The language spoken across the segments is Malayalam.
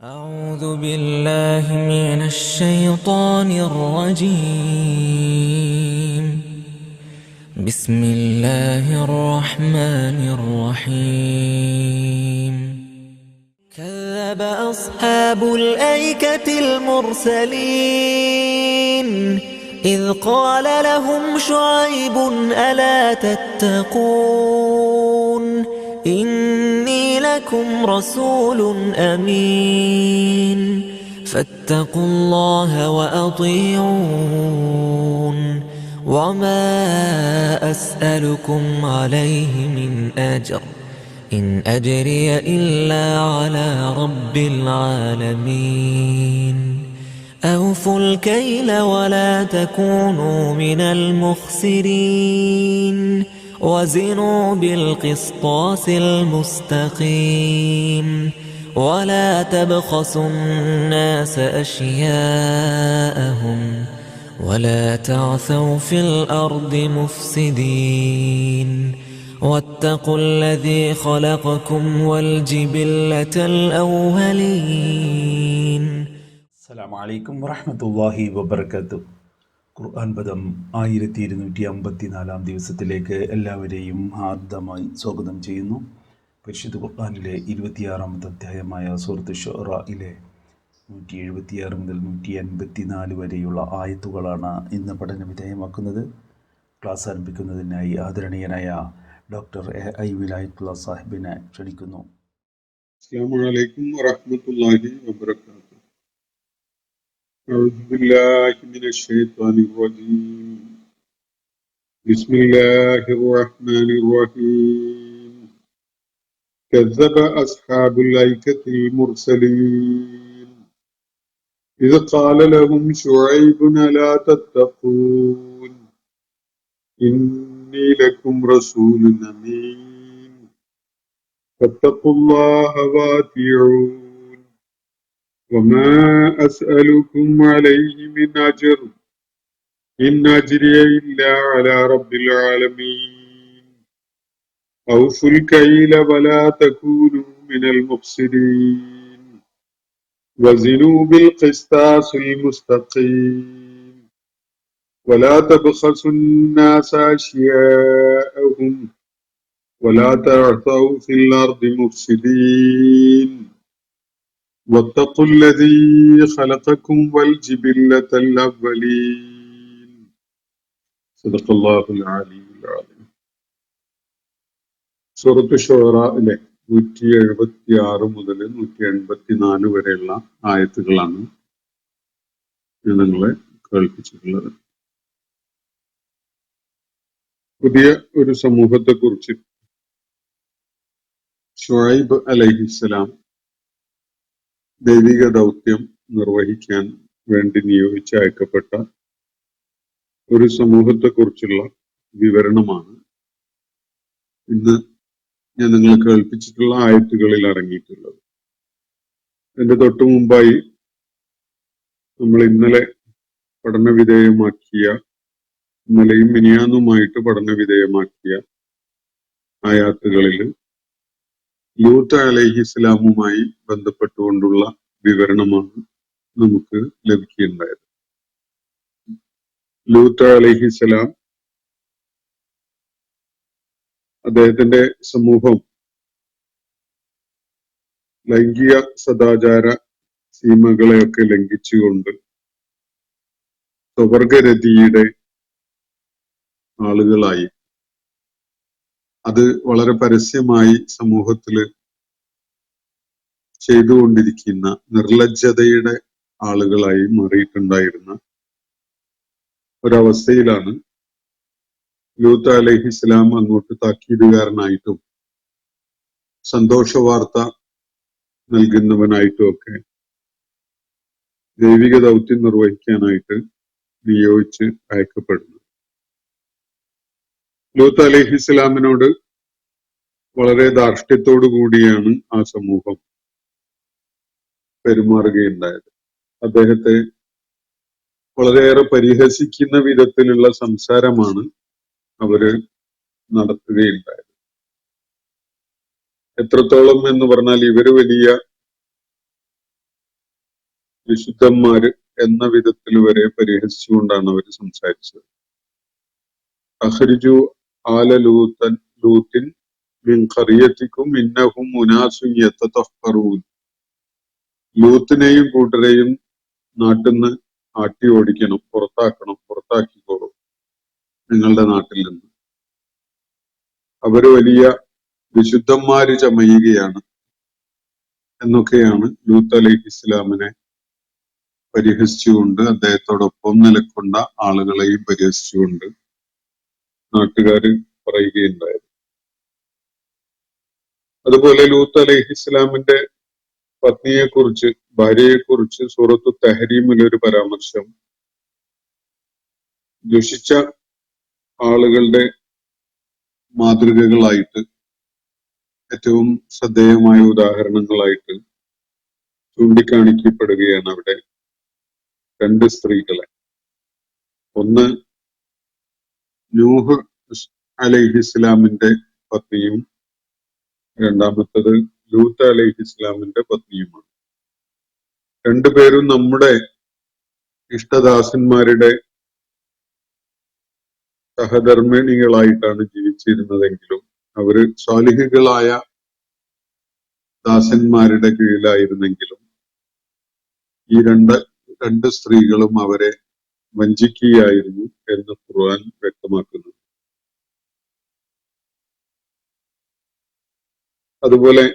أعوذ بالله من الشيطان الرجيم. بسم الله الرحمن الرحيم. كذب أصحاب الأيكة المرسلين إذ قال لهم شعيب ألا تتقون إني لكم رسول أمين فاتقوا الله وأطيعون وما أسألكم عليه من أجر إن أجري إلا على رب العالمين أوفوا الكيل ولا تكونوا من المخسرين وزنوا بالقسطاس المستقيم ولا تبخسوا الناس أشياءهم ولا تعثوا في الأرض مفسدين واتقوا الذي خلقكم والجبلة الأولين. السلام عليكم ورحمة الله وبركاته. ഖുർആൻ പദം 1254 ദിവസത്തിലേക്ക് എല്ലാവരെയും ഹാർദമായി സ്വാഗതം ചെയ്യുന്നു. പരിശുദ്ധ ഖുർആനിലെ 26-ാമത്തെ അധ്യായമായ സൂറത്ത് ശുഅറയിലെ 176 മുതൽ 184 വരെയുള്ള ആയത്തുകളാണ് ഇന്ന് പഠന വിധേയമാക്കുന്നത്. ക്ലാസ് ആരംഭിക്കുന്നതിനായി ആദരണീയനായ ഡോക്ടർ എ വിലായത്തുള്ള സാഹിബിനെ ക്ഷണിക്കുന്നു. അസ്സലാമു അലൈക്കും വറഹ്മത്തുള്ളാഹി വബറകാതുഹു. أعوذ بالله من الشيطان الرجيم. بسم الله الرحمن الرحيم. كذب أصحاب الأيكة المرسلين إذ قال لهم شعيب ألا تتقون إني لكم رسول أمين فاتقوا الله وأطيعون وما أسألكم عليه من أجر إن أجري إلا على رب العالمين أوفوا الكيل ولا تكونوا من المفسدين وزنوا بالقسطاس المستقيم ولا تبخسوا الناس أشياءهم ولا تعثوا في الأرض مفسدين واتقوا الذي خلقكم والجبلة الأولين صدق الله العلي العظيم. സൂറത്ത് ശുഅറയിലെ 176 മുതൽ 184 വരെയുള്ള ആയത്തുകളാണ് ഞാൻ നിങ്ങളെ കേൾപ്പിച്ചിട്ടുള്ളത്. പുതിയ ഒരു സമൂഹത്തെക്കുറിച്ച് ശുഐബ് അലൈഹിസ്സലാം ദൈവിക ദൗത്യം നിർവഹിക്കാൻ വേണ്ടി നിയോഗിച്ചയക്കപ്പെട്ട ഒരു സമൂഹത്തെക്കുറിച്ചുള്ള വിവരണമാണ് ഇന്ന് ഞാൻ നിങ്ങളെ കേൾപ്പിച്ചിട്ടുള്ള ആയത്തുകളിൽ അടങ്ങിയിട്ടുള്ളത്. അതിന്റെ തൊട്ടു മുമ്പായി നമ്മൾ ഇന്നലെയും മിനിയാന്നുമായിട്ട് പഠന വിധേയമാക്കിയ ആയത്തുകളിൽ ലൂത്ത് അലൈഹിസ്സലാമുമായി ബന്ധപ്പെട്ടുകൊണ്ടുള്ള വിവരണമാണ് നമുക്ക് ലഭിക്കുകയുണ്ടായത്. ലൂത്ത് അലൈഹിസ്സലാം അദ്ദേഹത്തിന്റെ സമൂഹം ലൈംഗിക സദാചാര സീമകളെയൊക്കെ ലംഘിച്ചുകൊണ്ട് സ്വവർഗരതിയുടെ ആളുകളായി, അത് വളരെ പരസ്യമായി സമൂഹത്തിൽ ചെയ്തുകൊണ്ടിരിക്കുന്ന നിർലജ്ജതയുടെ ആളുകളായി മാറിയിട്ടുണ്ടായിരുന്ന ഒരവസ്ഥയിലാണ് ലൂത്ത് അലൈഹിസ്സലാം അങ്ങോട്ട് താക്കീതുകാരനായിട്ടും സന്തോഷ വാർത്ത നൽകുന്നവനായിട്ടും ഒക്കെ ദൈവിക ദൗത്യം നിർവഹിക്കാനായിട്ട് നിയോഗിച്ച് അയക്കപ്പെടുന്നു. ലൂത്ത് അലൈഹിസ്സലാമിനോട് വളരെ ധാർഷ്ട്യത്തോടു കൂടിയാണ് ആ സമൂഹം പെരുമാറുകയുണ്ടായത്. അദ്ദേഹത്തെ വളരെയേറെ പരിഹസിക്കുന്ന വിധത്തിലുള്ള സംസാരമാണ് അവര് നടത്തുകയുണ്ടായത്. എത്രത്തോളം എന്ന് പറഞ്ഞാൽ ഇവര് വലിയ വിശുദ്ധന്മാര് എന്ന വിധത്തിൽ വരെ പരിഹസിച്ചുകൊണ്ടാണ് അവർ സംസാരിച്ചത്. അഖ്രിജു ആല ലൂത്തിൻ മിൻ ഖറിയത്തിക്കും ഇന്നഹും ഉനാസുൻ യതതഫറൂൻ. ലൂത്തിനെയും കൂട്ടരെയും നാട്ടിൽ നിന്ന് ആട്ടി ഓടിക്കണം, പുറത്താക്കിക്കോളൂ നിങ്ങളുടെ നാട്ടിൽ നിന്ന്. അവര് വലിയ വിശുദ്ധന്മാര് ചമയുകയാണ് എന്നൊക്കെയാണ് ലൂത്ത് അലൈഹി ഇസ്ലാമിനെ പരിഹസിച്ചുകൊണ്ട്, അദ്ദേഹത്തോടൊപ്പം നിലകൊണ്ട ആളുകളെയും പരിഹസിച്ചുകൊണ്ട് നാട്ടുകാര് പറയുകയുണ്ടായത്. അതുപോലെ ലൂത്ത് അലൈഹി ഇസ്ലാമിന്റെ പത്നിയെക്കുറിച്ച്, ഭാര്യയെക്കുറിച്ച് സൂറത്തു തഹരീമിലൊരു പരാമർശം ദുഷിച്ച ആളുകളുടെ മാതൃകകളായിട്ട്, ഏറ്റവും ശ്രദ്ധേയമായ ഉദാഹരണങ്ങളായിട്ട് ചൂണ്ടിക്കാണിക്കപ്പെടുകയാണ് അവിടെ രണ്ട് സ്ത്രീകളെ. ഒന്ന് നൂഹ് അലൈഹി ഇസ്ലാമിന്റെ പത്നിയും രണ്ടാമത്തത് ലൂത്ത് അലൈഹി ഇസ്ലാമിന്റെ പത്നിയുമാണ്. രണ്ടുപേരും നമ്മുടെ ഇഷ്ടദാസന്മാരുടെ സഹധർമ്മിണികളായിട്ടാണ് ജീവിച്ചിരുന്നതെങ്കിലും അവര് സ്വാലിഹികളായ ദാസന്മാരുടെ കീഴിലായിരുന്നെങ്കിലും ഈ രണ്ട് സ്ത്രീകളും അവരെ വഞ്ചിക്കുകയായിരുന്നു എന്ന് ഖുർആൻ വ്യക്തമാക്കുന്നു. അതുപോലെ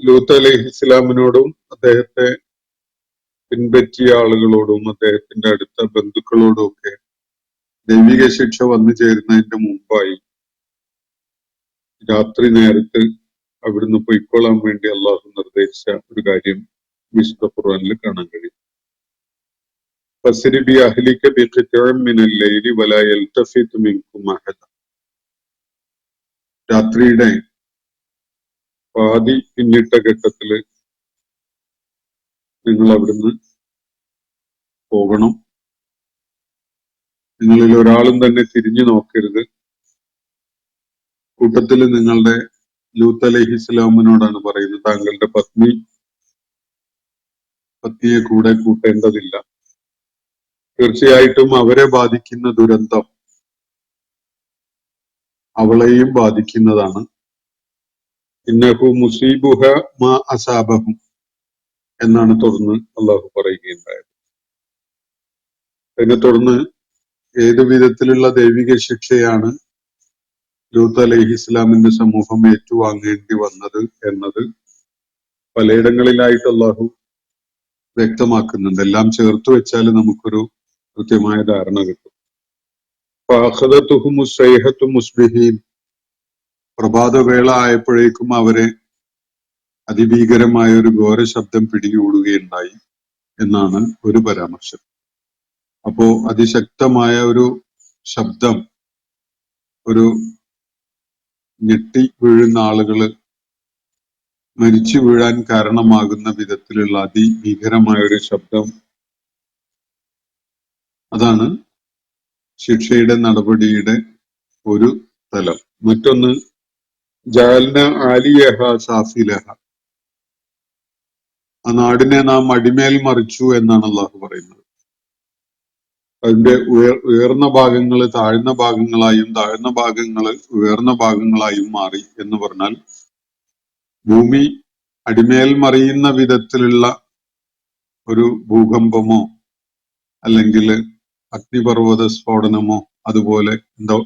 ലൂത്ത് അലൈഹി ഇസ്ലാമിനോടും അദ്ദേഹത്തെ പിൻപറ്റിയ ആളുകളോടും അദ്ദേഹത്തിന്റെ അടുത്ത ബന്ധുക്കളോടും ഒക്കെ ദൈവിക ശിക്ഷ വന്നു ചേരുന്നതിന്റെ മുമ്പായി രാത്രി നേരത്ത് അവിടുന്ന് പൊയ്ക്കൊള്ളാൻ വേണ്ടി അള്ളാഹു നിർദ്ദേശിച്ച ഒരു കാര്യം വിശുദ്ധ ഖുർആനിൽ കാണാൻ കഴിയും. ഫസ്രി ബി അഹ്ലിക ബിഖിത്ഇൻ മിനൽ ലൈലി വലാ യൽതഫിത് മിൻകും അഹദ. രാത്രിയുടെ പാതി പിന്നിട്ട ഘട്ടത്തില് നിങ്ങൾ അവിടുന്ന് പോകണം. നിങ്ങളിൽ ഒരാളും തന്നെ തിരിഞ്ഞു നോക്കരുത്. കൂട്ടത്തിൽ നിങ്ങളുടെ ലൂത്ത് അലൈഹി ഇസ്ലാമിനോടാണ് പറയുന്നത്, താങ്കളുടെ പത്നിയെ കൂടെ കൂട്ടേണ്ടതില്ല. തീർച്ചയായിട്ടും അവരെ ബാധിക്കുന്ന ദുരന്തം അവളെയും ബാധിക്കുന്നതാണ്. ഇന്നഹു മുസീബുഹ മാ അസാബഹും എന്നാണ് തുടർന്ന് അള്ളാഹു പറയുകയുണ്ടായത്. അതിനെ തുടർന്ന് ഏതു വിധത്തിലുള്ള ദൈവിക ശിക്ഷയാണ് ലൂത്ത് അലൈഹി ഇസ്ലാമിന്റെ സമൂഹം ഏറ്റുവാങ്ങേണ്ടി വന്നത് എന്നത് പലയിടങ്ങളിലായിട്ട് അള്ളാഹു വ്യക്തമാക്കുന്നുണ്ട്. എല്ലാം ചേർത്ത് വെച്ചാൽ നമുക്കൊരു കൃത്യമായ ധാരണ കിട്ടും. മുസ്ബിഹീൻ. പ്രഭാതവേള ആയപ്പോഴേക്കും അവരെ അതിഭീകരമായ ഒരു ഘോര ശബ്ദം പിടികൂടുകയുണ്ടായി എന്നാണ് ഒരു പരാമർശം. അപ്പോ അതിശക്തമായ ഒരു ശബ്ദം, ഒരു ഞെട്ടി വീഴുന്ന ആളുകള് മരിച്ചു വീഴാൻ കാരണമാകുന്ന വിധത്തിലുള്ള അതിഭീകരമായ ഒരു ശബ്ദം, അതാണ് ശിക്ഷയുടെ നടപടിയുടെ ഒരു തലം. മറ്റൊന്ന് ജഅൽന ആലിയഹ സാഫിലഹ. ആ നാടിനെ നാം അടിമേൽ മറിച്ചു എന്നാണ് അള്ളാഹു പറയുന്നത്. അതിന്റെ ഉയർന്ന ഭാഗങ്ങൾ താഴ്ന്ന ഭാഗങ്ങളായും താഴ്ന്ന ഭാഗങ്ങൾ ഉയർന്ന ഭാഗങ്ങളായും മാറി എന്ന് പറഞ്ഞാൽ ഭൂമി അടിമേൽ മറിയുന്ന വിധത്തിലുള്ള ഒരു ഭൂകമ്പമോ അല്ലെങ്കിൽ അഗ്നിപർവ്വത സ്ഫോടനമോ അതുപോലെ എന്തോ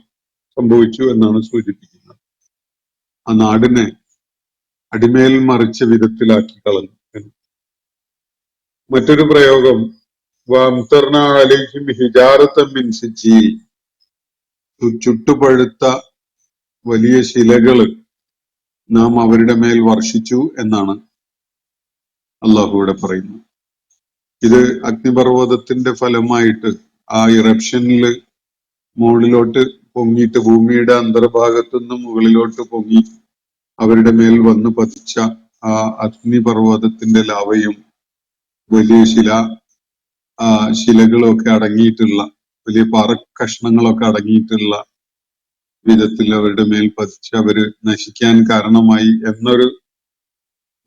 സംഭവിച്ചു എന്നാണ് സൂചിപ്പിക്കുന്നത്. ആ നാടിനെ അടിമേൽ മറിച്ച വിധത്തിലാക്കി കളഞ്ഞു. മറ്റൊരു പ്രയോഗം വംതർന അലൈഹിം ഹിജാറത്തൻ മിൻ സിജ്ജീൽ. ചുട്ടുപഴുത്ത വലിയ ശിലകള് നാം അവരുടെ മേൽ വർഷിച്ചു എന്നാണ് അള്ളാഹുവിടെ പറയുന്നത്. ഇത് അഗ്നിപർവ്വതത്തിന്റെ ഫലമായിട്ട് ആ ഇറപ്ഷനിൽ മുകളിലോട്ട് പൊങ്ങിയിട്ട് ഭൂമിയുടെ അന്തർഭാഗത്തു നിന്നും മുകളിലോട്ട് പൊങ്ങി അവരുടെ മേൽ വന്ന് പതിച്ച ആ അഗ്നിപർവ്വതത്തിന്റെ ലാവയും വലിയ ശിലകളൊക്കെ അടങ്ങിയിട്ടുള്ള വലിയ പാറക്കഷ്ണങ്ങളൊക്കെ അടങ്ങിയിട്ടുള്ള വിധത്തിൽ അവരുടെ മേൽ പതിച്ച് അവര് നശിക്കാൻ കാരണമായി എന്നൊരു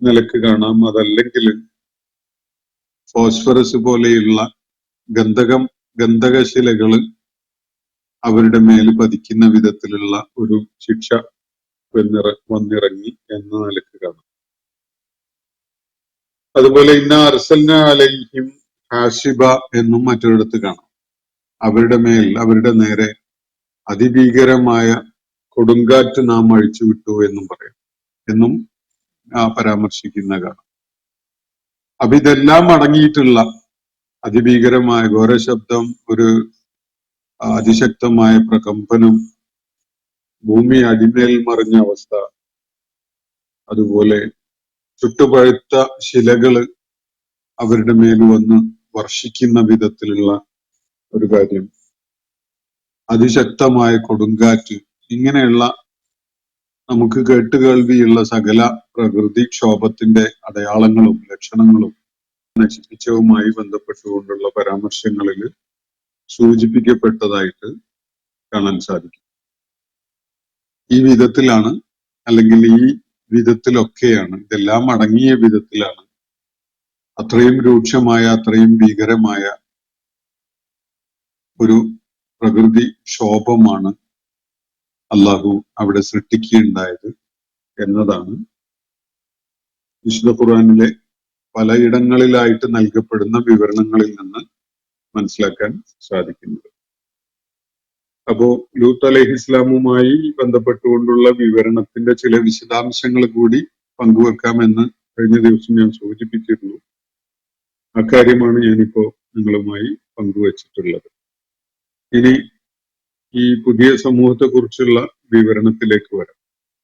നിലക്ക് കാണാം. അതല്ലെങ്കിൽ ഫോസ്ഫറസ് പോലെയുള്ള ഗന്ധകശിലകൾ അവരുടെ മേൽ പതിക്കുന്ന വിധത്തിലുള്ള ഒരു ശിക്ഷ വന്നിറങ്ങി എന്ന നിലക്ക് കാണാം. അതുപോലെ ഇന്ന അർസൽന അലൈഹിം ഹാഷിബ എന്നും മറ്റൊരിടത്ത് കാണാം. അവരുടെ നേരെ അതിഭീകരമായ കൊടുങ്കാറ്റ് നാം അഴിച്ചുവിട്ടു എന്നും പറയാം, എന്നും പരാമർശിക്കുന്ന കാണാം. അപ്പൊ ഇതെല്ലാം അടങ്ങിയിട്ടുള്ള അതിഭീകരമായ ഘോരശബ്ദം, ഒരു അതിശക്തമായ പ്രകമ്പനം, ഭൂമി അടിമേൽ മറിഞ്ഞ അവസ്ഥ, അതുപോലെ ചുട്ടുപഴുത്ത ശിലകള് അവരുടെ മേൽ വന്ന് വർഷിക്കുന്ന വിധത്തിലുള്ള ഒരു കാര്യം, അതിശക്തമായ കൊടുങ്കാറ്റ്, ഇങ്ങനെയുള്ള നമുക്ക് കേട്ടുകേൾവിയുള്ള സകല പ്രകൃതിക്ഷോഭത്തിന്റെ അടയാളങ്ങളും ലക്ഷണങ്ങളും നശിപ്പിച്ചവുമായി ബന്ധപ്പെട്ടുകൊണ്ടുള്ള പരാമർശങ്ങളിൽ സൂചിപ്പിക്കപ്പെട്ടതായിട്ട് കാണാൻ സാധിക്കും. ഈ വിധത്തിലാണ്, അല്ലെങ്കിൽ ഈ വിധത്തിലൊക്കെയാണ്, ഇതെല്ലാം അടങ്ങിയ വിധത്തിലാണ് അത്രയും രൂക്ഷമായ, അത്രയും ഭീകരമായ ഒരു പ്രകൃതി ക്ഷോഭമാണ് അള്ളാഹു അവിടെ സൃഷ്ടിക്കുകയുണ്ടായത് എന്നതാണ് വിശുദ്ധ ഖുർആനിലെ പലയിടങ്ങളിലായിട്ട് നൽകപ്പെടുന്ന വിവരണങ്ങളിൽ നിന്ന് മനസ്സിലാക്കാൻ സാധിക്കുന്നത്. അപ്പോ ലൂത്ത് അലൈഹിസ്ലാമുമായി ബന്ധപ്പെട്ടുകൊണ്ടുള്ള വിവരണത്തിന്റെ ചില വിശദാംശങ്ങൾ കൂടി പങ്കുവെക്കാമെന്ന് കഴിഞ്ഞ ദിവസം ഞാൻ സൂചിപ്പിച്ചിരുന്നു. അക്കാര്യമാണ് ഞാനിപ്പോ നിങ്ങളുമായി പങ്കുവച്ചിട്ടുള്ളത്. ഇനി ഈ പുതിയ സമൂഹത്തെ കുറിച്ചുള്ള വിവരണത്തിലേക്ക് വരാം.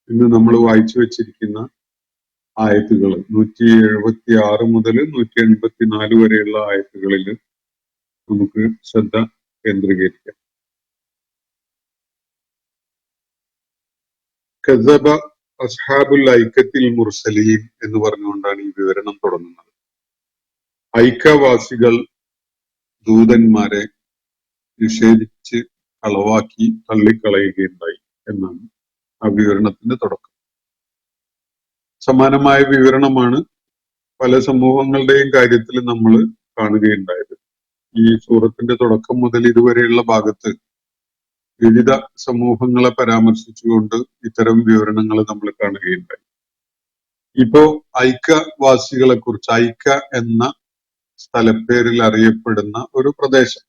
ഇന്ന് നമ്മൾ വായിച്ചു വെച്ചിരിക്കുന്ന ആയത്തുകൾ 176 മുതൽ 184 വരെയുള്ള ആയത്തുകളിൽ നമുക്ക് ശ്രദ്ധ കേന്ദ്രീകരിക്കാം. കസബ അസ്ഹാബുൽ ഐക്കത്തിൽ മുർസലീൻ എന്ന് പറഞ്ഞുകൊണ്ടാണ് ഈ വിവരണം തുടങ്ങുന്നത്. ഐക്യവാസികൾ ദൂതന്മാരെ നിഷേധിച്ച് കളവാക്കി തള്ളിക്കളയുകയുണ്ടായി എന്നാണ് ആ വിവരണത്തിന്റെ തുടക്കം. സമാനമായ വിവരണമാണ് പല സമൂഹങ്ങളുടെയും കാര്യത്തിൽ നമ്മൾ കാണുകയുണ്ടായത്. ഈ സൂറത്തിന്റെ തുടക്കം മുതൽ ഇതുവരെയുള്ള ഭാഗത്ത് വിവിധ സമൂഹങ്ങളെ പരാമർശിച്ചുകൊണ്ട് ഇത്തരം വിവരണങ്ങൾ നമ്മൾ കാണുകയുണ്ടായി. ഇപ്പോ ഐക്യവാസികളെ കുറിച്ച്, ഐക്യ എന്ന സ്ഥലപ്പേരിൽ അറിയപ്പെടുന്ന ഒരു പ്രദേശം,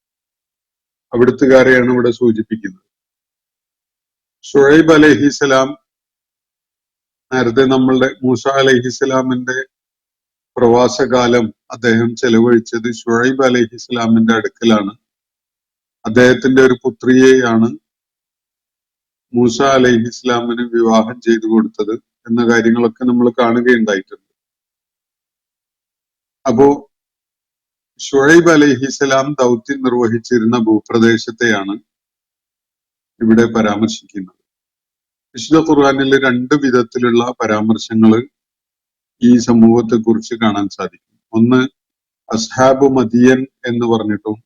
അവിടുത്തുകാരെയാണ് ഇവിടെ സൂചിപ്പിക്കുന്നത്. ഷുഐബ് അലൈഹിസ്സലാം, നേരത്തെ നമ്മളുടെ മൂസ അലൈഹിസ്സലാമിന്റെ പ്രവാസകാലം അദ്ദേഹം ചെലവഴിച്ചത് ഷുഐബ് അലൈഹിസ്സലാമിന്റെ അടുക്കലാണ്. അദ്ദേഹത്തിന്റെ ഒരു പുത്രിയെയാണ് മൂസ അലൈഹിസ്സലാമിന് വിവാഹം ചെയ്തു കൊടുത്തത് എന്ന കാര്യങ്ങളൊക്കെ നമ്മൾ കാണുകയുണ്ടായിട്ടുണ്ട്. അപ്പോ ഷുഐബ് അലൈഹിസ്സലാം ദൗത്യം നിർവഹിച്ചിരുന്ന ഭൂപ്രദേശത്തെയാണ് ഇവിടെ പരാമർശിക്കുന്നത്. വിശുദ്ധ ഖുർആനിൽ 2 വിധത്തിലുള്ള പരാമർശങ്ങൾ ഈ സമൂഹത്തെ കുറിച്ച് കാണാൻ സാധിക്കും. ഒന്ന് അസ്ഹാബു മദിയൻ എന്ന് പറഞ്ഞിട്ടും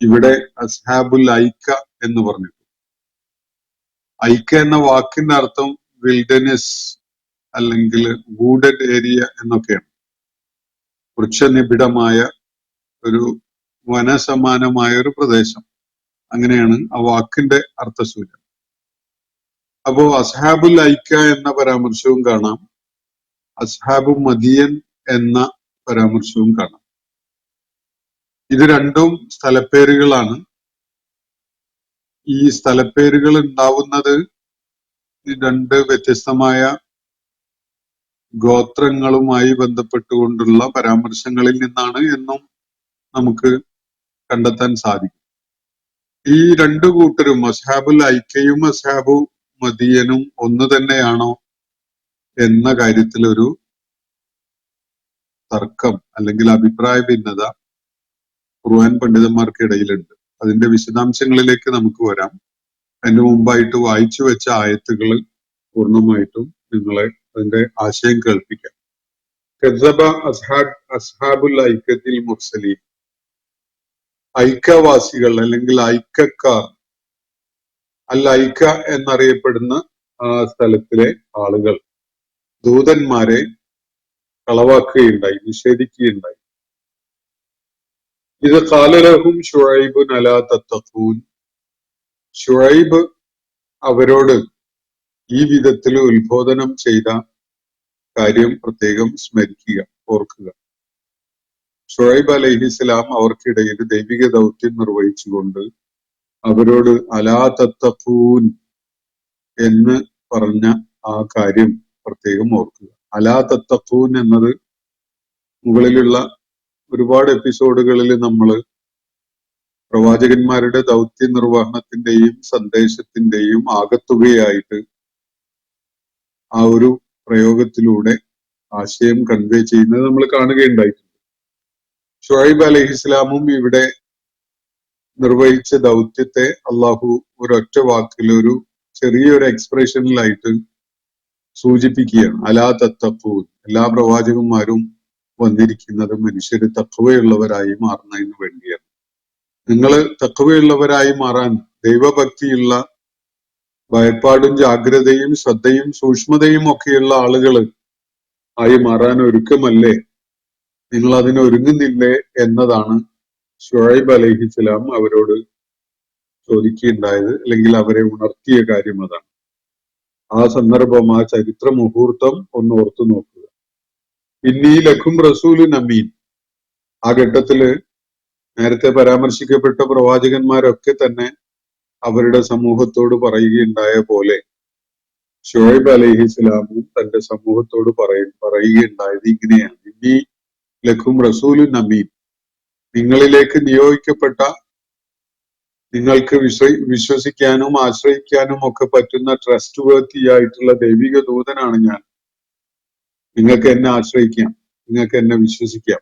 ഇവിടെ അസ്ഹാബുൽ ഐക്ക എന്ന് പറഞ്ഞിട്ടും. ഐക്ക എന്ന വാക്കിന്റെ അർത്ഥം വിൽഡനസ് അല്ലെങ്കിൽ വൂഡഡ് ഏരിയ എന്നൊക്കെയാണ്. വൃക്ഷനിബിഡമായ ഒരു വനസമാനമായ ഒരു പ്രദേശം, അങ്ങനെയാണ് ആ വാക്കിന്റെ അർത്ഥസൂചന. അപ്പോ അസ്ഹാബുൽ ഐക്ക എന്ന പരാമർശവും കാണാം, അസ്ഹാബു മദിയൻ എന്ന പരാമർശവും കാണാം. ഇത് രണ്ടും സ്ഥലപ്പേരുകളാണ്. ഈ സ്ഥലപ്പേരുകൾ ഉണ്ടാവുന്നത് 2 വ്യത്യസ്തമായ ഗോത്രങ്ങളുമായി ബന്ധപ്പെട്ടുകൊണ്ടുള്ള പരാമർശങ്ങളിൽ നിന്നാണ് എന്നും നമുക്ക് കണ്ടെത്താൻ സാധിക്കും. ഈ 2 കൂട്ടരും, അസ്ഹാബുൽ ഐക്കയും അസ്ഹാബു മദിയനും ഒന്ന് തന്നെയാണോ എന്ന കാര്യത്തിൽ ഒരു തർക്കം അല്ലെങ്കിൽ അഭിപ്രായ ഭിന്നത ഖുർആൻ പണ്ഡിതന്മാർക്കിടയിലുണ്ട്. അതിന്റെ വിശദാംശങ്ങളിലേക്ക് നമുക്ക് വരാം. അതിന് മുമ്പായിട്ട് വായിച്ചു വെച്ച ആയത്തുകൾ പൂർണ്ണമായിട്ടും നിങ്ങളെ അതിന്റെ ആശയം കേൾപ്പിക്കാം. കസബ അസ്ഹാബുൽ ഐക്കത്തിൽ മുർസലീൻ, ഐക്യവാസികൾ അല്ലെങ്കിൽ ഐക്യക്കാർ, അൽ ഐക്ക എന്നറിയപ്പെടുന്ന ആ സ്ഥലത്തിലെ ആളുകൾ ദൂതന്മാരെ കളവാക്കുകയുണ്ടായി, നിഷേധിക്കുകയുണ്ടായി. ഇത് ഖാലലഹും ശുഐബുൻ അലാ തത്തഖൂൻ. ശുഐബ് അവരോട് ഈ വിധത്തിൽ ഉത്ബോധനം ചെയ്ത കാര്യം പ്രത്യേകം സ്മരിക്കുക, ഓർക്കുക. ശുഐബ് അലൈഹിസ്സലാം അവർക്കിടയിൽ ദൈവിക ദൗത്യം നിർവഹിച്ചുകൊണ്ട് അവരോട് അലാ തത്തഖൂൻ എന്ന് പറഞ്ഞ ആ കാര്യം പ്രത്യേകം ഓർക്കുക. അലാ തത്തഖൂൻ എന്നത് മുകളിലുള്ള ഒരുപാട് എപ്പിസോഡുകളിൽ നമ്മൾ പ്രവാചകന്മാരുടെ ദൗത്യ നിർവഹണത്തിന്റെയും സന്ദേശത്തിന്റെയും ആകത്തുകയായിട്ട് ആ ഒരു പ്രയോഗത്തിലൂടെ ആശയം കൺവേ ചെയ്യുന്നത് നമ്മൾ കാണുകയുണ്ടായിട്ടുണ്ട്. ഷുഐബ് അലൈഹിസ്ലാമും ഇവിടെ നിർവഹിച്ച ദൗത്യത്തെ അള്ളാഹു ഒരൊറ്റ വാക്കിൽ ഒരു ചെറിയൊരു എക്സ്പ്രഷനിലായിട്ട് സൂചിപ്പിക്കുകയാണ്. അലാ തത്തഖൂൻ, എല്ലാ പ്രവാചകന്മാരും വന്നിരിക്കുന്നത് മനുഷ്യര് തഖ്വയുള്ളവരായി മാറുന്നതിന് വേണ്ടിയാണ്. നിങ്ങൾ തഖ്വയുള്ളവരായി മാറാൻ, ദൈവഭക്തിയുള്ള, ഭയപ്പാടും ജാഗ്രതയും ശ്രദ്ധയും സൂക്ഷ്മതയും ഒക്കെയുള്ള ആളുകൾ ആയി മാറാൻ ഒരുക്കമല്ലേ, നിങ്ങൾ അതിന് ഒരുങ്ങുന്നില്ലേ എന്നതാണ് ഷുഐബ് അലൈഹിസ്സലാം അവരോട് ചോദിക്കുകയുണ്ടായത്, അല്ലെങ്കിൽ അവരെ ഉണർത്തിയ കാര്യം അതാണ്. ആ സന്ദർഭം, ആ ചരിത്ര മുഹൂർത്തം ഒന്ന് ഓർത്തു നോക്കുക. ഇന്നീ ലഖും റസൂലുൻ അമീൻ. ആ ഘട്ടത്തില് നേരത്തെ പരാമർശിക്കപ്പെട്ട പ്രവാചകന്മാരൊക്കെ തന്നെ അവരുടെ സമൂഹത്തോട് പറയുകയുണ്ടായ പോലെ ഷുഐബ് അലൈഹിസ്സലാമും തന്റെ സമൂഹത്തോട് പറയുകയുണ്ടായത് ഇങ്ങനെയാണ്. ഇന്നീ ലഖും റസൂലുൻ അമീൻ. നിങ്ങളിലേക്ക് നിയോഗിക്കപ്പെട്ട, നിങ്ങൾക്ക് വിശ്വസിക്കാനും ആശ്രയിക്കാനും ഒക്കെ പറ്റുന്ന ട്രസ്റ്റ് വേർത്തി ആയിട്ടുള്ള ദൈവിക ദൂതനാണ് ഞാൻ. നിങ്ങൾക്ക് എന്നെ ആശ്രയിക്കാം, നിങ്ങൾക്ക് എന്നെ വിശ്വസിക്കാം.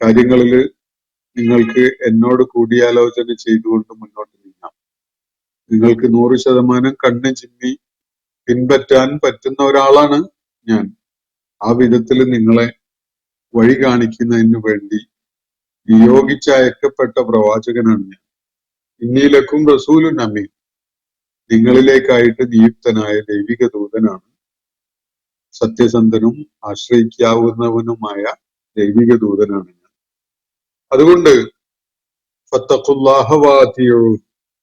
കാര്യങ്ങളിൽ നിങ്ങൾക്ക് എന്നോട് കൂടിയാലോചന ചെയ്തുകൊണ്ട് മുന്നോട്ട് നീങ്ങാം. നിങ്ങൾക്ക് 100% കണ്ണ് ചിമ്മി പിൻപറ്റാൻ പറ്റുന്ന ഒരാളാണ് ഞാൻ. ആ വിധത്തിൽ നിങ്ങളെ വഴി കാണിക്കുന്നതിന് വേണ്ടി നിയോഗിച്ചയക്കപ്പെട്ട പ്രവാചകനാണ് ഞാൻ. ഇന്നീലക്കും റസൂലുൻ അമീൻ. നിങ്ങളിലേക്കായിട്ട് നിയുക്തനായ ദൈവിക ദൂതനാണ്, സത്യസന്ധനും ആശ്രയിക്കാവുന്നവനുമായ ദൈവിക ദൂതനാണ് ഞാൻ. അതുകൊണ്ട് ഫത്തഖുല്ലാഹ വഅതിഊൻ.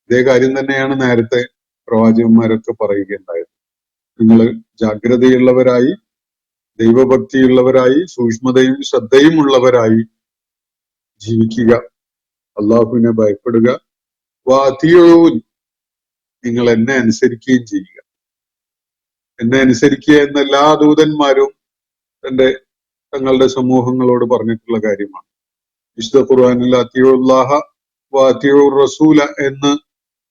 ഇതേ കാര്യം തന്നെയാണ് നേരത്തെ പ്രവാചകന്മാരൊക്കെ പറയുകയുണ്ടായത്. നിങ്ങൾ ജാഗ്രതയുള്ളവരായി, ദൈവഭക്തിയുള്ളവരായി, സൂക്ഷ്മതയും ശ്രദ്ധയും ഉള്ളവരായി ജീവിക്കുക, അള്ളാഹുവിനെ ഭയപ്പെടുക. വഅതിഊൻ, നിങ്ങൾ എന്നെ അനുസരിക്കുകയും ചെയ്യുക. എന്നെ അനുസരിക്കുക എന്ന എല്ലാ ദൂതന്മാരും തങ്ങളുടെ സമൂഹങ്ങളോട് പറഞ്ഞിട്ടുള്ള കാര്യമാണ്. വിശുദ്ധ ഖുർആനിൽ അത്തിയുല്ലാഹ വഅതിഉർ റസൂല എന്ന്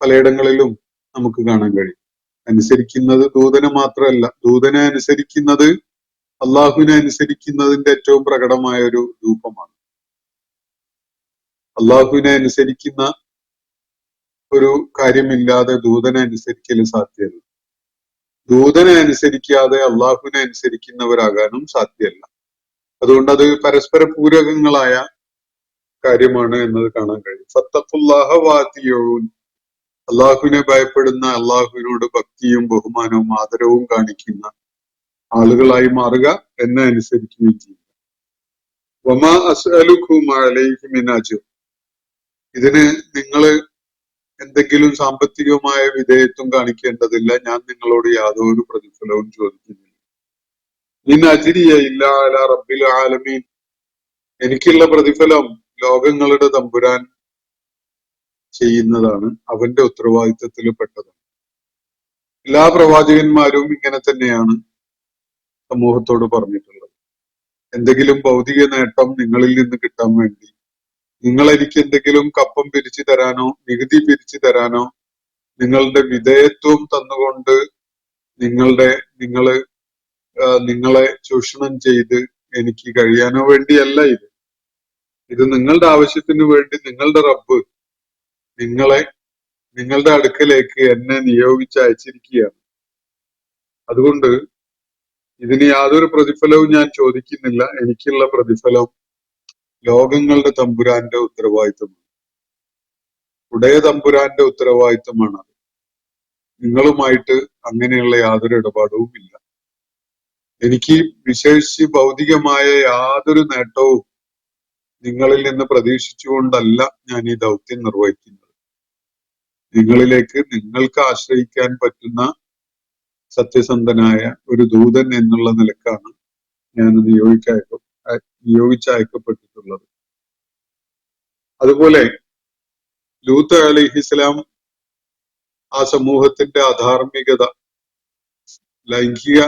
പലയിടങ്ങളിലും നമുക്ക് കാണാൻ കഴിയും. അനുസരിക്കുന്നത് ദൂതനെ മാത്രമല്ല, ദൂതനെ അനുസരിക്കുന്നത് അള്ളാഹുവിനെ അനുസരിക്കുന്നതിന്റെ ഏറ്റവും പ്രകടമായ ഒരു രൂപമാണ്. അള്ളാഹുവിനെ അനുസരിക്കുന്ന ഒരു കാര്യമില്ലാതെ ദൂതനെ അനുസരിക്കൽ സാധ്യമല്ല. ദൂതനെ അനുസരിക്കാതെ അള്ളാഹുവിനെ അനുസരിക്കുന്നവരാകാനും സാധ്യമല്ല. അതുകൊണ്ട് അത് പരസ്പര പൂരകങ്ങളായ കാര്യമാണ് എന്നത് കാണാൻ കഴിയും. ഫത്തഖുല്ലാഹ വഅതിഊൻ. അള്ളാഹുവിനെ ഭയപ്പെടുന്ന, അള്ളാഹുവിനോട് ഭക്തിയും ബഹുമാനവും ആദരവും കാണിക്കുന്ന ആളുകളായി മാറുക, എന്നെ അനുസരിക്കുകയും ചെയ്യുക. വമാ അസ്അലുക്കും അലൈഹി മിൻ അജ്ർ. ഇതിന് നിങ്ങൾ എന്തെങ്കിലും സാമ്പത്തികമായ വിധേയത്വം കാണിക്കേണ്ടതില്ല. ഞാൻ നിങ്ങളോട് യാതൊരു പ്രതിഫലവും ചോദിക്കുന്നില്ല. മിൻ അജ്രിയ ഇല്ലാ അലാ റബ്ബിൽ ആലമീൻ. എനിക്കുള്ള പ്രതിഫലം ലോകങ്ങളുടെ തമ്പുരാൻ ചെയ്യുന്നതാണ്, അവന്റെ ഉത്തരവാദിത്വത്തിൽ പെട്ടതാണ്. എല്ലാ പ്രവാചകന്മാരും ഇങ്ങനെ തന്നെയാണ് സമൂഹത്തോട് പറഞ്ഞിട്ടുള്ളത്. എന്തെങ്കിലും ഭൗതിക നേട്ടം നിങ്ങളിൽ നിന്ന് കിട്ടാൻ വേണ്ടി, നിങ്ങൾ എനിക്ക് എന്തെങ്കിലും കപ്പം പിരിച്ചു തരാനോ നികുതി പിരിച്ചു തരാനോ, നിങ്ങളുടെ വിധേയത്വം തന്നുകൊണ്ട് നിങ്ങളെ ചൂഷണം ചെയ്ത് എനിക്ക് കഴിയാനോ വേണ്ടിയല്ല ഇത്. ഇത് നിങ്ങളുടെ ആവശ്യത്തിന് വേണ്ടി നിങ്ങളുടെ റബ്ബ് നിങ്ങളുടെ അടുക്കലേക്ക് എന്നെ നിയോഗിച്ച് അയച്ചിരിക്കുകയാണ്. അതുകൊണ്ട് ഇതിന് യാതൊരു പ്രതിഫലവും ഞാൻ ചോദിക്കുന്നില്ല. എനിക്കുള്ള പ്രതിഫലം ലോകങ്ങളുടെ തമ്പുരാന്റെ ഉത്തരവാദിത്തമാണ്, ഉടയ തമ്പുരാന്റെ ഉത്തരവാദിത്തമാണ്. നിങ്ങളുമായിട്ട് അങ്ങനെയുള്ള യാതൊരു ഇടപാടവും ഇല്ല. എനിക്ക് വിശേഷിച്ച് ഭൗതികമായ യാതൊരു നേട്ടവും നിങ്ങളിൽ നിന്ന് പ്രതീക്ഷിച്ചുകൊണ്ടല്ല ഞാൻ ഈ ദൗത്യം നിർവഹിക്കുന്നത്. നിങ്ങളിലേക്ക് നിങ്ങൾക്ക് ആശ്രയിക്കാൻ പറ്റുന്ന സത്യസന്ധനായ ഒരു ദൂതൻ എന്നുള്ള നിലക്കാണ് ഞാൻ നിയോഗിച്ചയക്കപ്പെട്ടിട്ടുള്ളത്. അതുപോലെ ലൂത്ത് അലൈഹിസ്സലാം ആ സമൂഹത്തിന്റെ അധാർമികത, ലൈംഗിക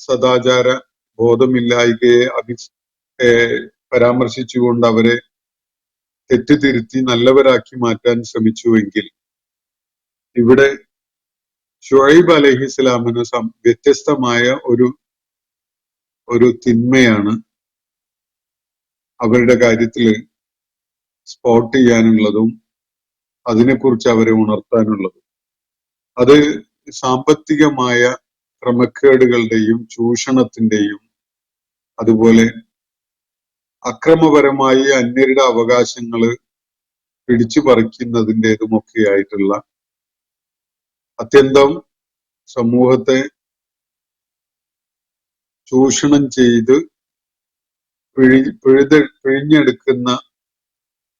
സദാചാര ബോധമില്ലായ്കയെ പരാമർശിച്ചുകൊണ്ട് അവരെ തെറ്റുതിരുത്തി നല്ലവരാക്കി മാറ്റാൻ ശ്രമിച്ചുവെങ്കിൽ, ഇവിടെ ഷുഐബ് അലൈഹിസ്സലാമിന് വ്യത്യസ്തമായ ഒരു തിന്മയാണ് അവരുടെ കാര്യത്തിൽ സ്പോട്ട് ചെയ്യാനുള്ളതും അതിനെക്കുറിച്ച് അവരെ ഉണർത്താനുള്ളതും. അത് സാമ്പത്തികമായ ക്രമക്കേടുകളുടെയും ചൂഷണത്തിന്റെയും അതുപോലെ അക്രമപരമായി അന്യരുടെ അവകാശങ്ങൾ പിടിച്ചു പറിക്കുന്നതിൻ്റെതുമൊക്കെ ആയിട്ടുള്ള അത്യന്തം സമൂഹത്തെ ചൂഷണം ചെയ്ത് പിഴിഞ്ഞെടുക്കുന്ന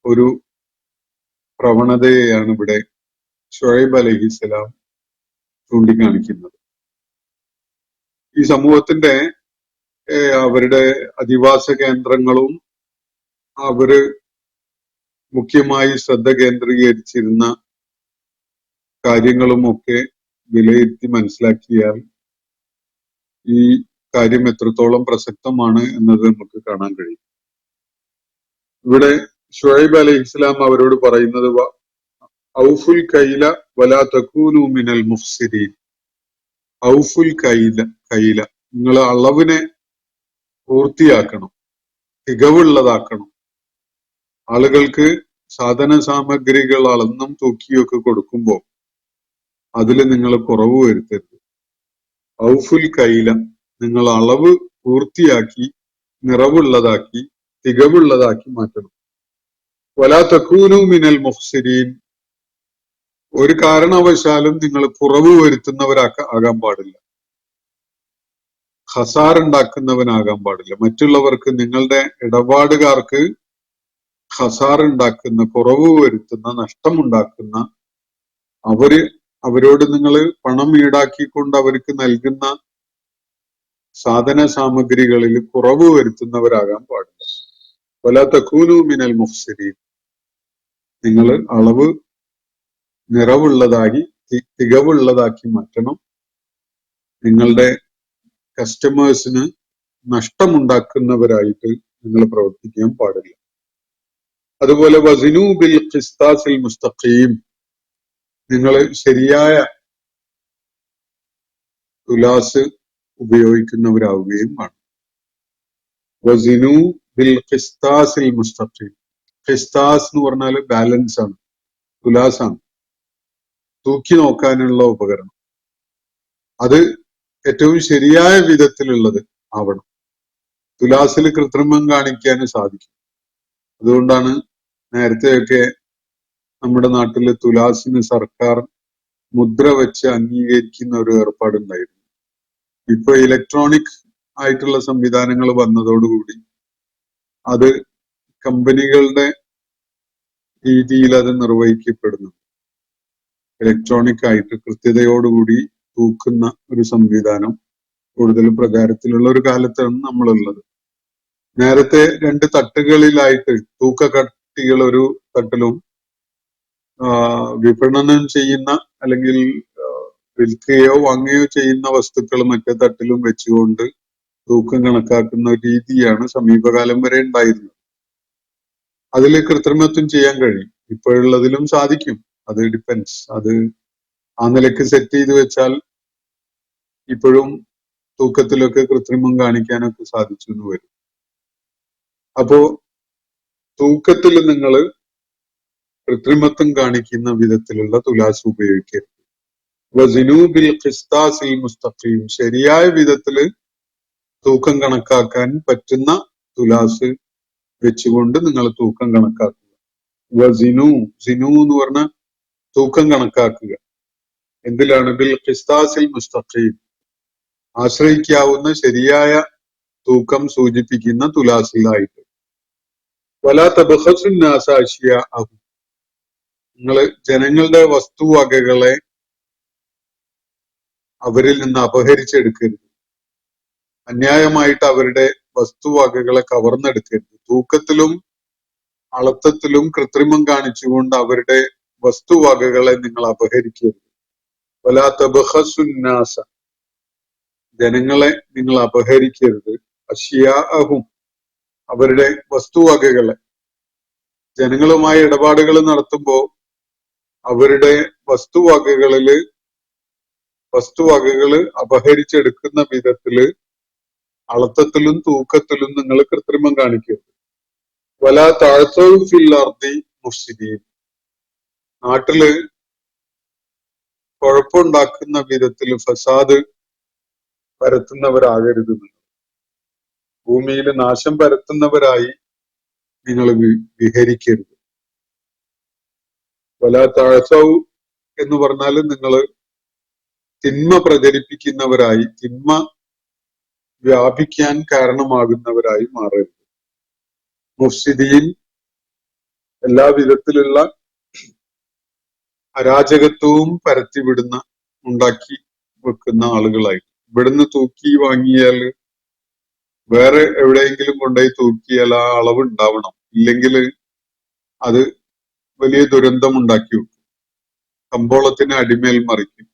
ഒരു പ്രവണതയെയാണ് ഇവിടെ ഷുഐബ് അലൈഹിസ്സലാം ചൂണ്ടിക്കാണിക്കുന്നത്. ഈ സമൂഹത്തിന്റെ അവരുടെ അധിവാസ കേന്ദ്രങ്ങളും അവര് മുഖ്യമായി ശ്രദ്ധ കേന്ദ്രീകരിച്ചിരുന്ന കാര്യങ്ങളുമൊക്കെ വിലയിരുത്തി മനസ്സിലാക്കിയാൽ ഈ കാര്യം എത്രത്തോളം പ്രസക്തമാണ് എന്നത് നമുക്ക് കാണാൻ കഴിയും. ഇവിടെ ഷുഐബ് അലൈഹിസ്സലാം അവരോട് പറയുന്നത് ഔഫുൽ കൈല വലാ തകൂനു മിനൽ മുഫ്സിദീൻ. ഔഫുൽ കൈല, നിങ്ങൾ അളവിനെ പൂർത്തിയാക്കണം, തികവുള്ളതാക്കണം. ആളുകൾക്ക് സാധന സാമഗ്രികൾ അളന്നും തൂക്കിയൊക്കെ കൊടുക്കുമ്പോൾ അതിൽ നിങ്ങൾ കുറവ് വരുത്തരുത്. ഔഫുൽ കൈല, നിങ്ങൾ അളവ് പൂർത്തിയാക്കി നിറവുള്ളതാക്കി തികവുള്ളതാക്കി മാറ്റണം. വലാ തകൂനു മിനൽ മുഫ്സിദീൻ, ഒരു കാരണവശാലും നിങ്ങൾ കുറവ് വരുത്തുന്നവരാകാൻ പാടില്ല, ഖസാർ ഉണ്ടാക്കുന്നവനാകാൻ പാടില്ല. മറ്റുള്ളവർക്ക്, നിങ്ങളുടെ ഇടപാടുകാർക്ക് ഖസാർ ഉണ്ടാക്കുന്ന, കുറവ് വരുത്തുന്ന, നഷ്ടമുണ്ടാക്കുന്ന, അവരോട് നിങ്ങൾ പണം ഈടാക്കിക്കൊണ്ട് അവർക്ക് നൽകുന്ന സാധന സാമഗ്രികളിൽ കുറവ് വരുത്തുന്നവരാകാൻ പാടില്ല. വലാ തകൂനു മിനൽ മുഫ്സിദീൻ, നിങ്ങൾ അളവ് നിറവുള്ളതായി തികവുള്ളതാക്കി മാറ്റണം. നിങ്ങളുടെ കസ്റ്റമേഴ്സിന് നഷ്ടമുണ്ടാക്കുന്നവരായിട്ട് നിങ്ങൾ പ്രവർത്തിക്കാൻ പാടില്ല. അതുപോലെ വസിനു ബിൽ ഖിസ്താസിൽ മുസ്തഖീം, നിങ്ങൾ ശരിയായ തുലാസ് ഉപയോഗിക്കുന്നവരാവുകയും വേണം. വസിനു ബിൽ ഖിസ്താസിൽ മുസ്തഖീം. ഖിസ്താസ് എന്ന് പറഞ്ഞാൽ ബാലൻസ് ആണ്, തുലാസാണ്, തൂക്കി നോക്കാനുള്ള ഉപകരണം. അത് ഏറ്റവും ശരിയായ വിധത്തിലുള്ളത് ആവണം. തുലാസിൽ കൃത്രിമം കാണിക്കാൻ സാധിക്കും. അതുകൊണ്ടാണ് നേരത്തെയൊക്കെ നമ്മുടെ നാട്ടില് തുലാസിന് സർക്കാർ മുദ്ര വെച്ച് അംഗീകരിക്കുന്ന ഒരു ഏർപ്പാടുണ്ടായിരുന്നു. ഇപ്പൊ ഇലക്ട്രോണിക് ആയിട്ടുള്ള സംവിധാനങ്ങൾ വന്നതോടുകൂടി അത് കമ്പനികളുടെ രീതിയിൽ അത് നിർവഹിക്കപ്പെടുന്നു. ഇലക്ട്രോണിക് ആയിട്ട് കൃത്യതയോടുകൂടി തൂക്കുന്ന ഒരു സംവിധാനം കൂടുതൽ പ്രചാരത്തിലുള്ള ഒരു കാലത്താണ് നമ്മളുള്ളത്. നേരത്തെ 2 തട്ടുകളിലായിട്ട് തൂക്കക്കട്ടികൾ ഒരു തട്ടിലും വിപണനം ചെയ്യുന്ന അല്ലെങ്കിൽ വിൽക്കുകയോ വാങ്ങുകയോ ചെയ്യുന്ന വസ്തുക്കൾ മറ്റേ തട്ടിലും വെച്ചുകൊണ്ട് തൂക്കം കണക്കാക്കുന്ന രീതിയാണ് സമീപകാലം വരെ ഉണ്ടായിരുന്നത്. അതിൽ കൃത്രിമത്വം ചെയ്യാൻ കഴിയും, ഇപ്പോഴുള്ളതിലും സാധിക്കും. അത് ഡിപ്പെൻസ്. അത് ആ നിലയ്ക്ക് സെറ്റ് ചെയ്ത് വെച്ചാൽ ഇപ്പോഴും തൂക്കത്തിലൊക്കെ കൃത്രിമം കാണിക്കാനൊക്കെ സാധിച്ചു എന്ന് വരും. അപ്പോ തൂക്കത്തിൽ നിങ്ങൾ കൃത്രിമത്വം കാണിക്കുന്ന വിധത്തിലുള്ള തുലാസ് ഉപയോഗിക്കരുത്. വസിനു ബിൽ ഖിസ്താസിൽ മുസ്തഖീം, ശരിയായ വിധത്തില് തൂക്കം കണക്കാക്കാൻ പറ്റുന്ന തുലാസ് വെച്ചുകൊണ്ട് നിങ്ങൾ തൂക്കം കണക്കാക്കുക. വസിനു, സിനു എന്ന് പറഞ്ഞ തൂക്കം കണക്കാക്കുക. എന്തിലാണ്? ബിൽ ഖിസ്താസിൽ മുസ്തഖീം, ആശ്രയിക്കാവുന്ന ശരിയായ തൂക്കം സൂചിപ്പിക്കുന്ന തുലാസിലായിട്ട്. വലാ തബ്ഖസുന്നാസ അശ്യാഅഹും, നിങ്ങൾ ജനങ്ങളുടെ വസ്തുവകകളെ അവരിൽ നിന്ന് അപഹരിച്ചെടുക്കരുത്. അന്യായമായിട്ട് അവരുടെ വസ്തുവകകളെ കവർന്നെടുക്കരുത്. തൂക്കത്തിലും അളത്തത്തിലും കൃത്രിമം കാണിച്ചുകൊണ്ട് അവരുടെ വസ്തുവകകളെ നിങ്ങൾ അപഹരിക്കരുത്. വലാ തബ്ഖസുന്നാസ, ജനങ്ങളെ നിങ്ങൾ അപഹരിക്കരുത്. അശ്യാഅഹും, അവരുടെ വസ്തുവകകളെ. ജനങ്ങളുമായി ഇടപാടുകൾ നടത്തുമ്പോൾ അവരുടെ വസ്തുവകകള് അപഹരിച്ചെടുക്കുന്ന വിധത്തില് അളത്തത്തിലും തൂക്കത്തിലും നിങ്ങൾ കൃത്രിമം കാണിക്കരുത്. വലാ തഅസൗ ഫിൽ അർദി മുഫ്സിദീൻ, നാട്ടില് കുഴപ്പമുണ്ടാക്കുന്ന വിധത്തിൽ ഫസാദ് പരത്തുന്നവരാകരുത്. ഭൂമിയിൽ നാശം പരത്തുന്നവരായി നിങ്ങൾ വിഹരിക്കരുത്. വലാ തഅസൗ എന്ന് പറഞ്ഞാൽ നിങ്ങൾ തിന്മ പ്രചരിപ്പിക്കുന്നവരായി, തിന്മ വ്യാപിക്കാൻ കാരണമാകുന്നവരായി മാറരുത്. മുഫ്സിദീൻ, എല്ലാ വിധത്തിലുള്ള അരാജകത്വവും ഉണ്ടാക്കി വെക്കുന്ന ആളുകളായി. ഇവിടുന്ന് തൂക്കി വാങ്ങിയാൽ വേറെ എവിടെയെങ്കിലും കൊണ്ടുപോയി തൂക്കിയാൽ ആ അളവ് ഉണ്ടാവണം, ഇല്ലെങ്കിൽ അത് വലിയ ദുരന്തം ഉണ്ടാക്കി വെക്കും. കമ്പോളത്തിന് അടിമേൽ മറിക്കും.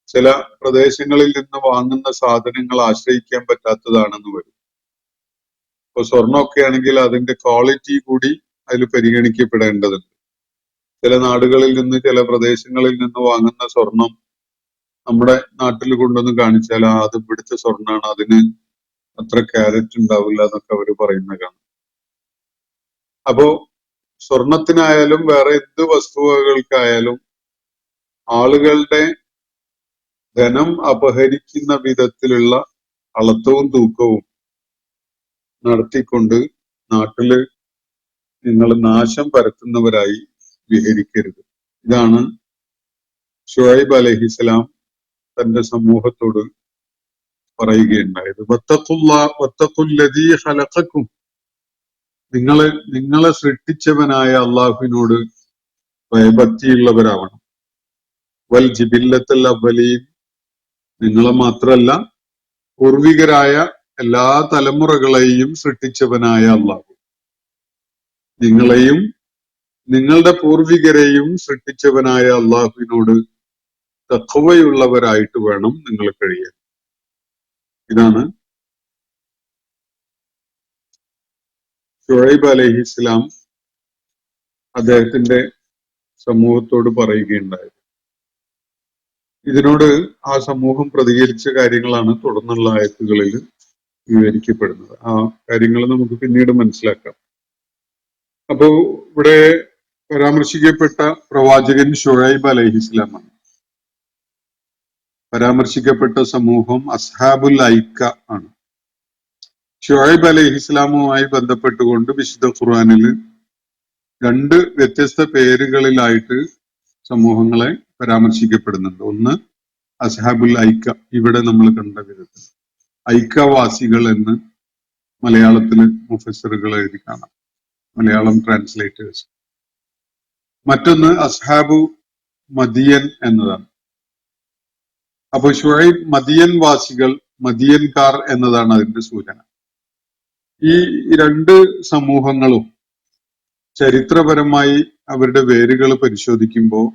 ചില പ്രദേശങ്ങളിൽ നിന്ന് വാങ്ങുന്ന സാധനങ്ങൾ ആശ്രയിക്കാൻ പറ്റാത്തതാണെന്ന് വരും. ഇപ്പൊ സ്വർണ്ണമൊക്കെ ആണെങ്കിൽ അതിന്റെ ക്വാളിറ്റി കൂടി അതിൽ പരിഗണിക്കപ്പെടേണ്ടതുണ്ട്. ചില നാടുകളിൽ നിന്ന്, ചില പ്രദേശങ്ങളിൽ നിന്ന് വാങ്ങുന്ന സ്വർണം നമ്മുടെ നാട്ടിൽ കൊണ്ടൊന്ന് കാണിച്ചാൽ അത് ഇവിടുത്തെ സ്വർണ്ണമാണ്, അതിന് അത്ര ക്യാരറ്റ് ഉണ്ടാവില്ല എന്നൊക്കെ അവർ പറയുന്ന കാണാം. അപ്പോ സ്വർണത്തിനായാലും വേറെ എന്ത് വസ്തുവകകൾക്കായാലും ആളുകളുടെ ധനം അപഹരിക്കുന്ന വിധത്തിലുള്ള അളത്തവും തൂക്കവും നടത്തിക്കൊണ്ട് നാട്ടില് നിങ്ങൾ നാശം പരത്തുന്നവരായി വിഹരിക്കരുത്. ഇതാണ് ശുഐബ് അലൈഹിസ്സലാം തന്റെ സമൂഹത്തോട് പറയുകയുണ്ടായത്. വത്തഖുല്ലദീ ഖലഖക്കും, നിങ്ങളെ സൃഷ്ടിച്ചവനായ അള്ളാഹുവിനോട് ഭയഭക്തിയുള്ളവരാവണം. വൽ ജിബില്ലത്തുൽ അവ്വലീൻ, നിങ്ങളെ മാത്രമല്ല പൂർവികരായ എല്ലാ തലമുറകളെയും സൃഷ്ടിച്ചവനായ അള്ളാഹു നിങ്ങളെയും നിങ്ങളുടെ പൂർവികരെയും സൃഷ്ടിച്ചവനായ അള്ളാഹുവിനോട് തഖ്വയുള്ളവരായിട്ട് വേണം നിങ്ങൾ കഴിയാൻ. ഇതാണ് ശുഐബ് അലൈഹിസ്സലാം അദ്ദേഹത്തിന്റെ സമൂഹത്തോട് പറയുകയുണ്ടായത്. ഇതിനോട് ആ സമൂഹം പ്രതികരിച്ച കാര്യങ്ങളാണ് തുടർന്നുള്ള ആയത്തുകളിൽ വിവരിക്കപ്പെടുന്നത്. ആ കാര്യങ്ങൾ നമുക്ക് പിന്നീട് മനസ്സിലാക്കാം. അപ്പോ ഇവിടെ പരാമർശിക്കപ്പെട്ട പ്രവാചകൻ ശുഐബ് അലൈഹിസ്സലാമാണ്. പരാമർശിക്കപ്പെട്ട സമൂഹം അസ്ഹാബുൽ ഐക്ക ആണ്. ശുഐബ് അലൈഹിസ്സലാമുമായി ബന്ധപ്പെട്ടുകൊണ്ട് വിശുദ്ധ ഖുർആനിൽ 2 വ്യത്യസ്ത പേരുകളിലായിട്ട് സമൂഹങ്ങളെ പരാമർശിക്കപ്പെടുന്നുണ്ട്. ഒന്ന് അസ്ഹാബുൽ ഐക്ക, ഇവിടെ നമ്മൾ കണ്ട വിധത്തിൽ ഐക്കവാസികൾ എന്ന് മലയാളത്തിൽ മുഫസ്സിറുകൾ എഴുതി കാണാം, മലയാളം ട്രാൻസ്ലേറ്റേഴ്സ്. മറ്റൊന്ന് അസ്ഹാബു മദിയൻ എന്നതാണ്. അപ്പൊ ശുഐബ് മദിയൻ വാസികൾ, മദിയൻകാർ എന്നതാണ് അതിന്റെ സൂചന. ഈ 2 സമൂഹങ്ങളും ചരിത്രപരമായി അവരുടെ വേരുകൾ പരിശോധിക്കുമ്പോൾ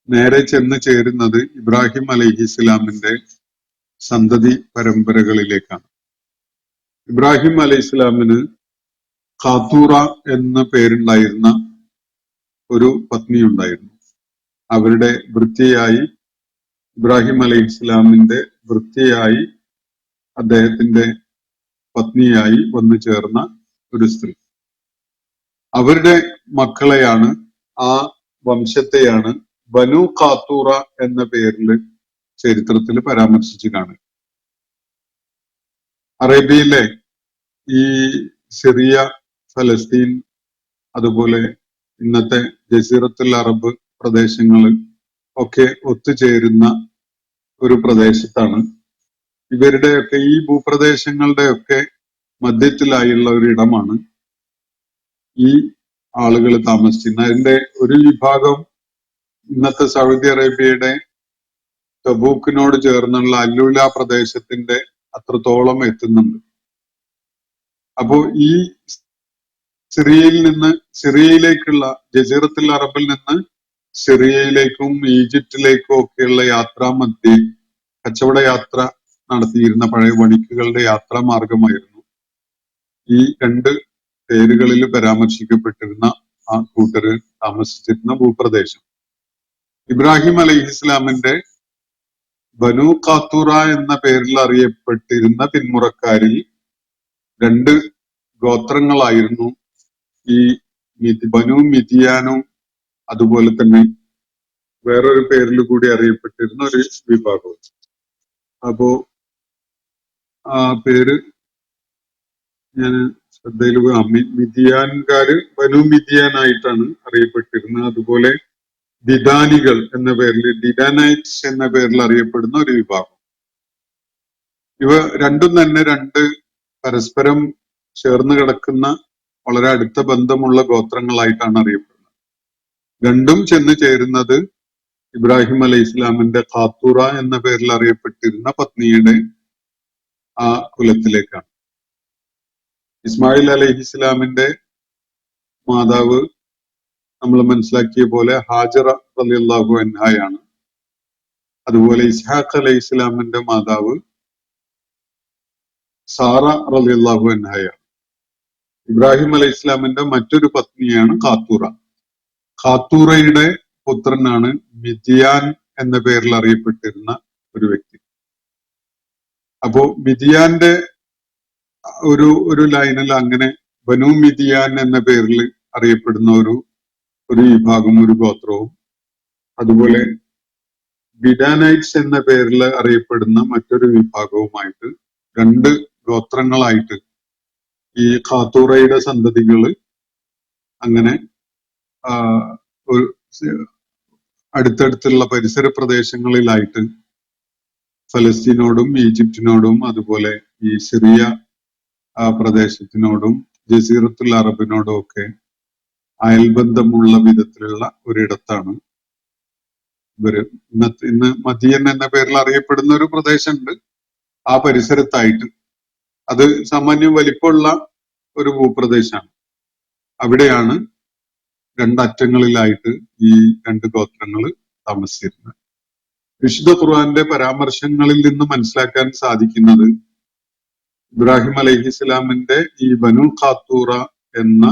നേരെ ചെന്ന് ചേരുന്നത് ഇബ്രാഹിം അലൈഹിസ്സലാമിന്റെ സന്തതി പരമ്പരകളിലേക്കാണ്. ഇബ്രാഹിം അലൈഹിസ്സലാമിന് ഖാത്തൂറ എന്ന പേരുണ്ടായിരുന്ന ഒരു പത്നി ഉണ്ടായിരുന്നു. അവരുടെ വൃത്തിയായി ഇബ്രാഹിം അലൈഹിസ്സലാമിന്റെ വൃത്തിയായി അദ്ദേഹത്തിന്റെ പത്നിയായി വന്നു ചേർന്ന ഒരു സ്ത്രീ. അവരുടെ മക്കളെയാണ്, ആ വംശത്തെയാണ് ബനു ഖാത്തൂറ എന്ന പേരിൽ ചരിത്രത്തിൽ പരാമർശിച്ച് കാണുക. അറേബ്യയിലെ ഈ സിറിയ, ഫലസ്തീൻ, അതുപോലെ ഇന്നത്തെ ജസീറത്തുൽ അറബ് പ്രദേശങ്ങളിൽ ഒക്കെ ഒത്തുചേരുന്ന ഒരു പ്രദേശത്താണ്. ഇവരുടെയൊക്കെ ഈ ഭൂപ്രദേശങ്ങളുടെയൊക്കെ മധ്യത്തിലായുള്ള ഒരു ഇടമാണ് ഈ ആളുകൾ താമസിച്ചിരുന്നത്. അതിന്റെ ഒരു വിഭാഗം ഇന്നത്തെ സൗദി അറേബ്യയുടെ തബൂക്കിനോട് ചേർന്നുള്ള അല്ലൂല പ്രദേശത്തിന്റെ അത്രത്തോളം എത്തുന്നുണ്ട്. അപ്പോ ഈ സിറിയയിലേക്കുള്ള ജസീറത്തുൽ അറബിൽ നിന്ന് സിറിയയിലേക്കും ഈജിപ്തിലേക്കും ഒക്കെയുള്ള യാത്രാമധ്യേ കച്ചവട യാത്ര നടത്തിയിരുന്ന പഴയ വണിക്കുകളുടെ യാത്രാ മാർഗമായിരുന്നു ഈ രണ്ട് പേരുകളിൽ പരാമർശിക്കപ്പെട്ടിരുന്ന ആ കൂട്ടര് താമസിച്ചിരുന്ന ഭൂപ്രദേശം. ഇബ്രാഹിം അലൈഹിസ്ലാമിന്റെ ബനു ഖാത്തൂറ എന്ന പേരിൽ അറിയപ്പെട്ടിരുന്ന പിന്മുറക്കാരിൽ രണ്ട് ഗോത്രങ്ങളായിരുന്നു ഈ ബനു മിദിയാനും അതുപോലെ തന്നെ വേറൊരു പേരിൽ കൂടി അറിയപ്പെട്ടിരുന്ന ഒരു വിഭാഗവും. അപ്പോ ആ പേര് ഞാൻ ശ്രദ്ധയിൽ മിദിയാൻകാര് ബനു മിദിയാനായിട്ടാണ് അറിയപ്പെട്ടിരുന്നത്. അതുപോലെ ദിദാനികൾ എന്ന പേരിൽ ഡിഡാനൈറ്റ്സ് എന്ന പേരിൽ അറിയപ്പെടുന്ന ഒരു വിഭാഗം. ഇവ രണ്ടും തന്നെ രണ്ട് പരസ്പരം ചേർന്ന് കിടക്കുന്ന വളരെ അടുത്ത ബന്ധമുള്ള ഗോത്രങ്ങളായിട്ടാണ് അറിയപ്പെടുന്നത്. രണ്ടും ചെന്ന് ചേരുന്നത് ഇബ്രാഹിം അലൈഹി ഇസ്ലാമിന്റെ ഖാത്തൂറ എന്ന പേരിൽ അറിയപ്പെട്ടിരുന്ന പത്നിയുടെ ആ കുലത്തിലേക്കാണ്. ഇസ്മായിൽ അലൈഹി ഇസ്ലാമിന്റെ മാതാവ് നമ്മൾ മനസ്സിലാക്കിയ പോലെ ഹാജറ റളിയല്ലാഹു അൻഹയാണ്. അതുപോലെ ഇസ്ഹാഖ് അലൈഹി ഇസ്ലാമിന്റെ മാതാവ് സാറ റളിയല്ലാഹു അൻഹയാണ്. ഇബ്രാഹിം അലൈഹി ഇസ്ലാമിന്റെ മറ്റൊരു പത്നിയാണ് ഖാത്തൂറ. ഖാത്തൂറയുടെ പുത്രനാണ് മിദിയാൻ എന്ന പേരിൽ അറിയപ്പെട്ടിരുന്ന ഒരു വ്യക്തി. അപ്പോ മിദിയാന്റെ ഒരു ലൈനിൽ അങ്ങനെ ബനു മിദിയാൻ എന്ന പേരിൽ അറിയപ്പെടുന്ന ഒരു വിഭാഗം, ഒരു ഗോത്രവും, അതുപോലെ ബിഡാനൈറ്റ്സ് എന്ന പേരിൽ അറിയപ്പെടുന്ന മറ്റൊരു വിഭാഗവുമായിട്ട് രണ്ട് ഗോത്രങ്ങളായിട്ട് ഈ ഖാത്തൂറയുടെ സന്തതികള് അങ്ങനെ അടുത്തടുത്തുള്ള പരിസര പ്രദേശങ്ങളിലായിട്ട് ഫലസ്തീനോടും ഈജിപ്തിനോടും അതുപോലെ ഈ സിറിയ പ്രദേശത്തിനോടും ജസീറത്തുൽ അറബിനോടും ഒക്കെ അയൽബന്ധമുള്ള വിധത്തിലുള്ള ഒരിടത്താണ് ഇവര്. ഇന്ന് മദിയൻ എന്ന പേരിൽ അറിയപ്പെടുന്ന ഒരു പ്രദേശമുണ്ട് ആ പരിസരത്തായിട്ട്. അത് സാമാന്യം വലിപ്പമുള്ള ഒരു ഭൂപ്രദേശമാണ്. അവിടെയാണ് രണ്ടറ്റങ്ങളിലായിട്ട് ഈ രണ്ട് ഗോത്രങ്ങൾ താമസിച്ചിരുന്നത്. വിശുദ്ധ ഖുർആന്റെ പരാമർശങ്ങളിൽ നിന്ന് മനസ്സിലാക്കാൻ സാധിക്കുന്നത് ഇബ്രാഹിം അലൈഹിസ്സലാമിന്റെ ഈ ബനു ഖാത്തൂറ എന്ന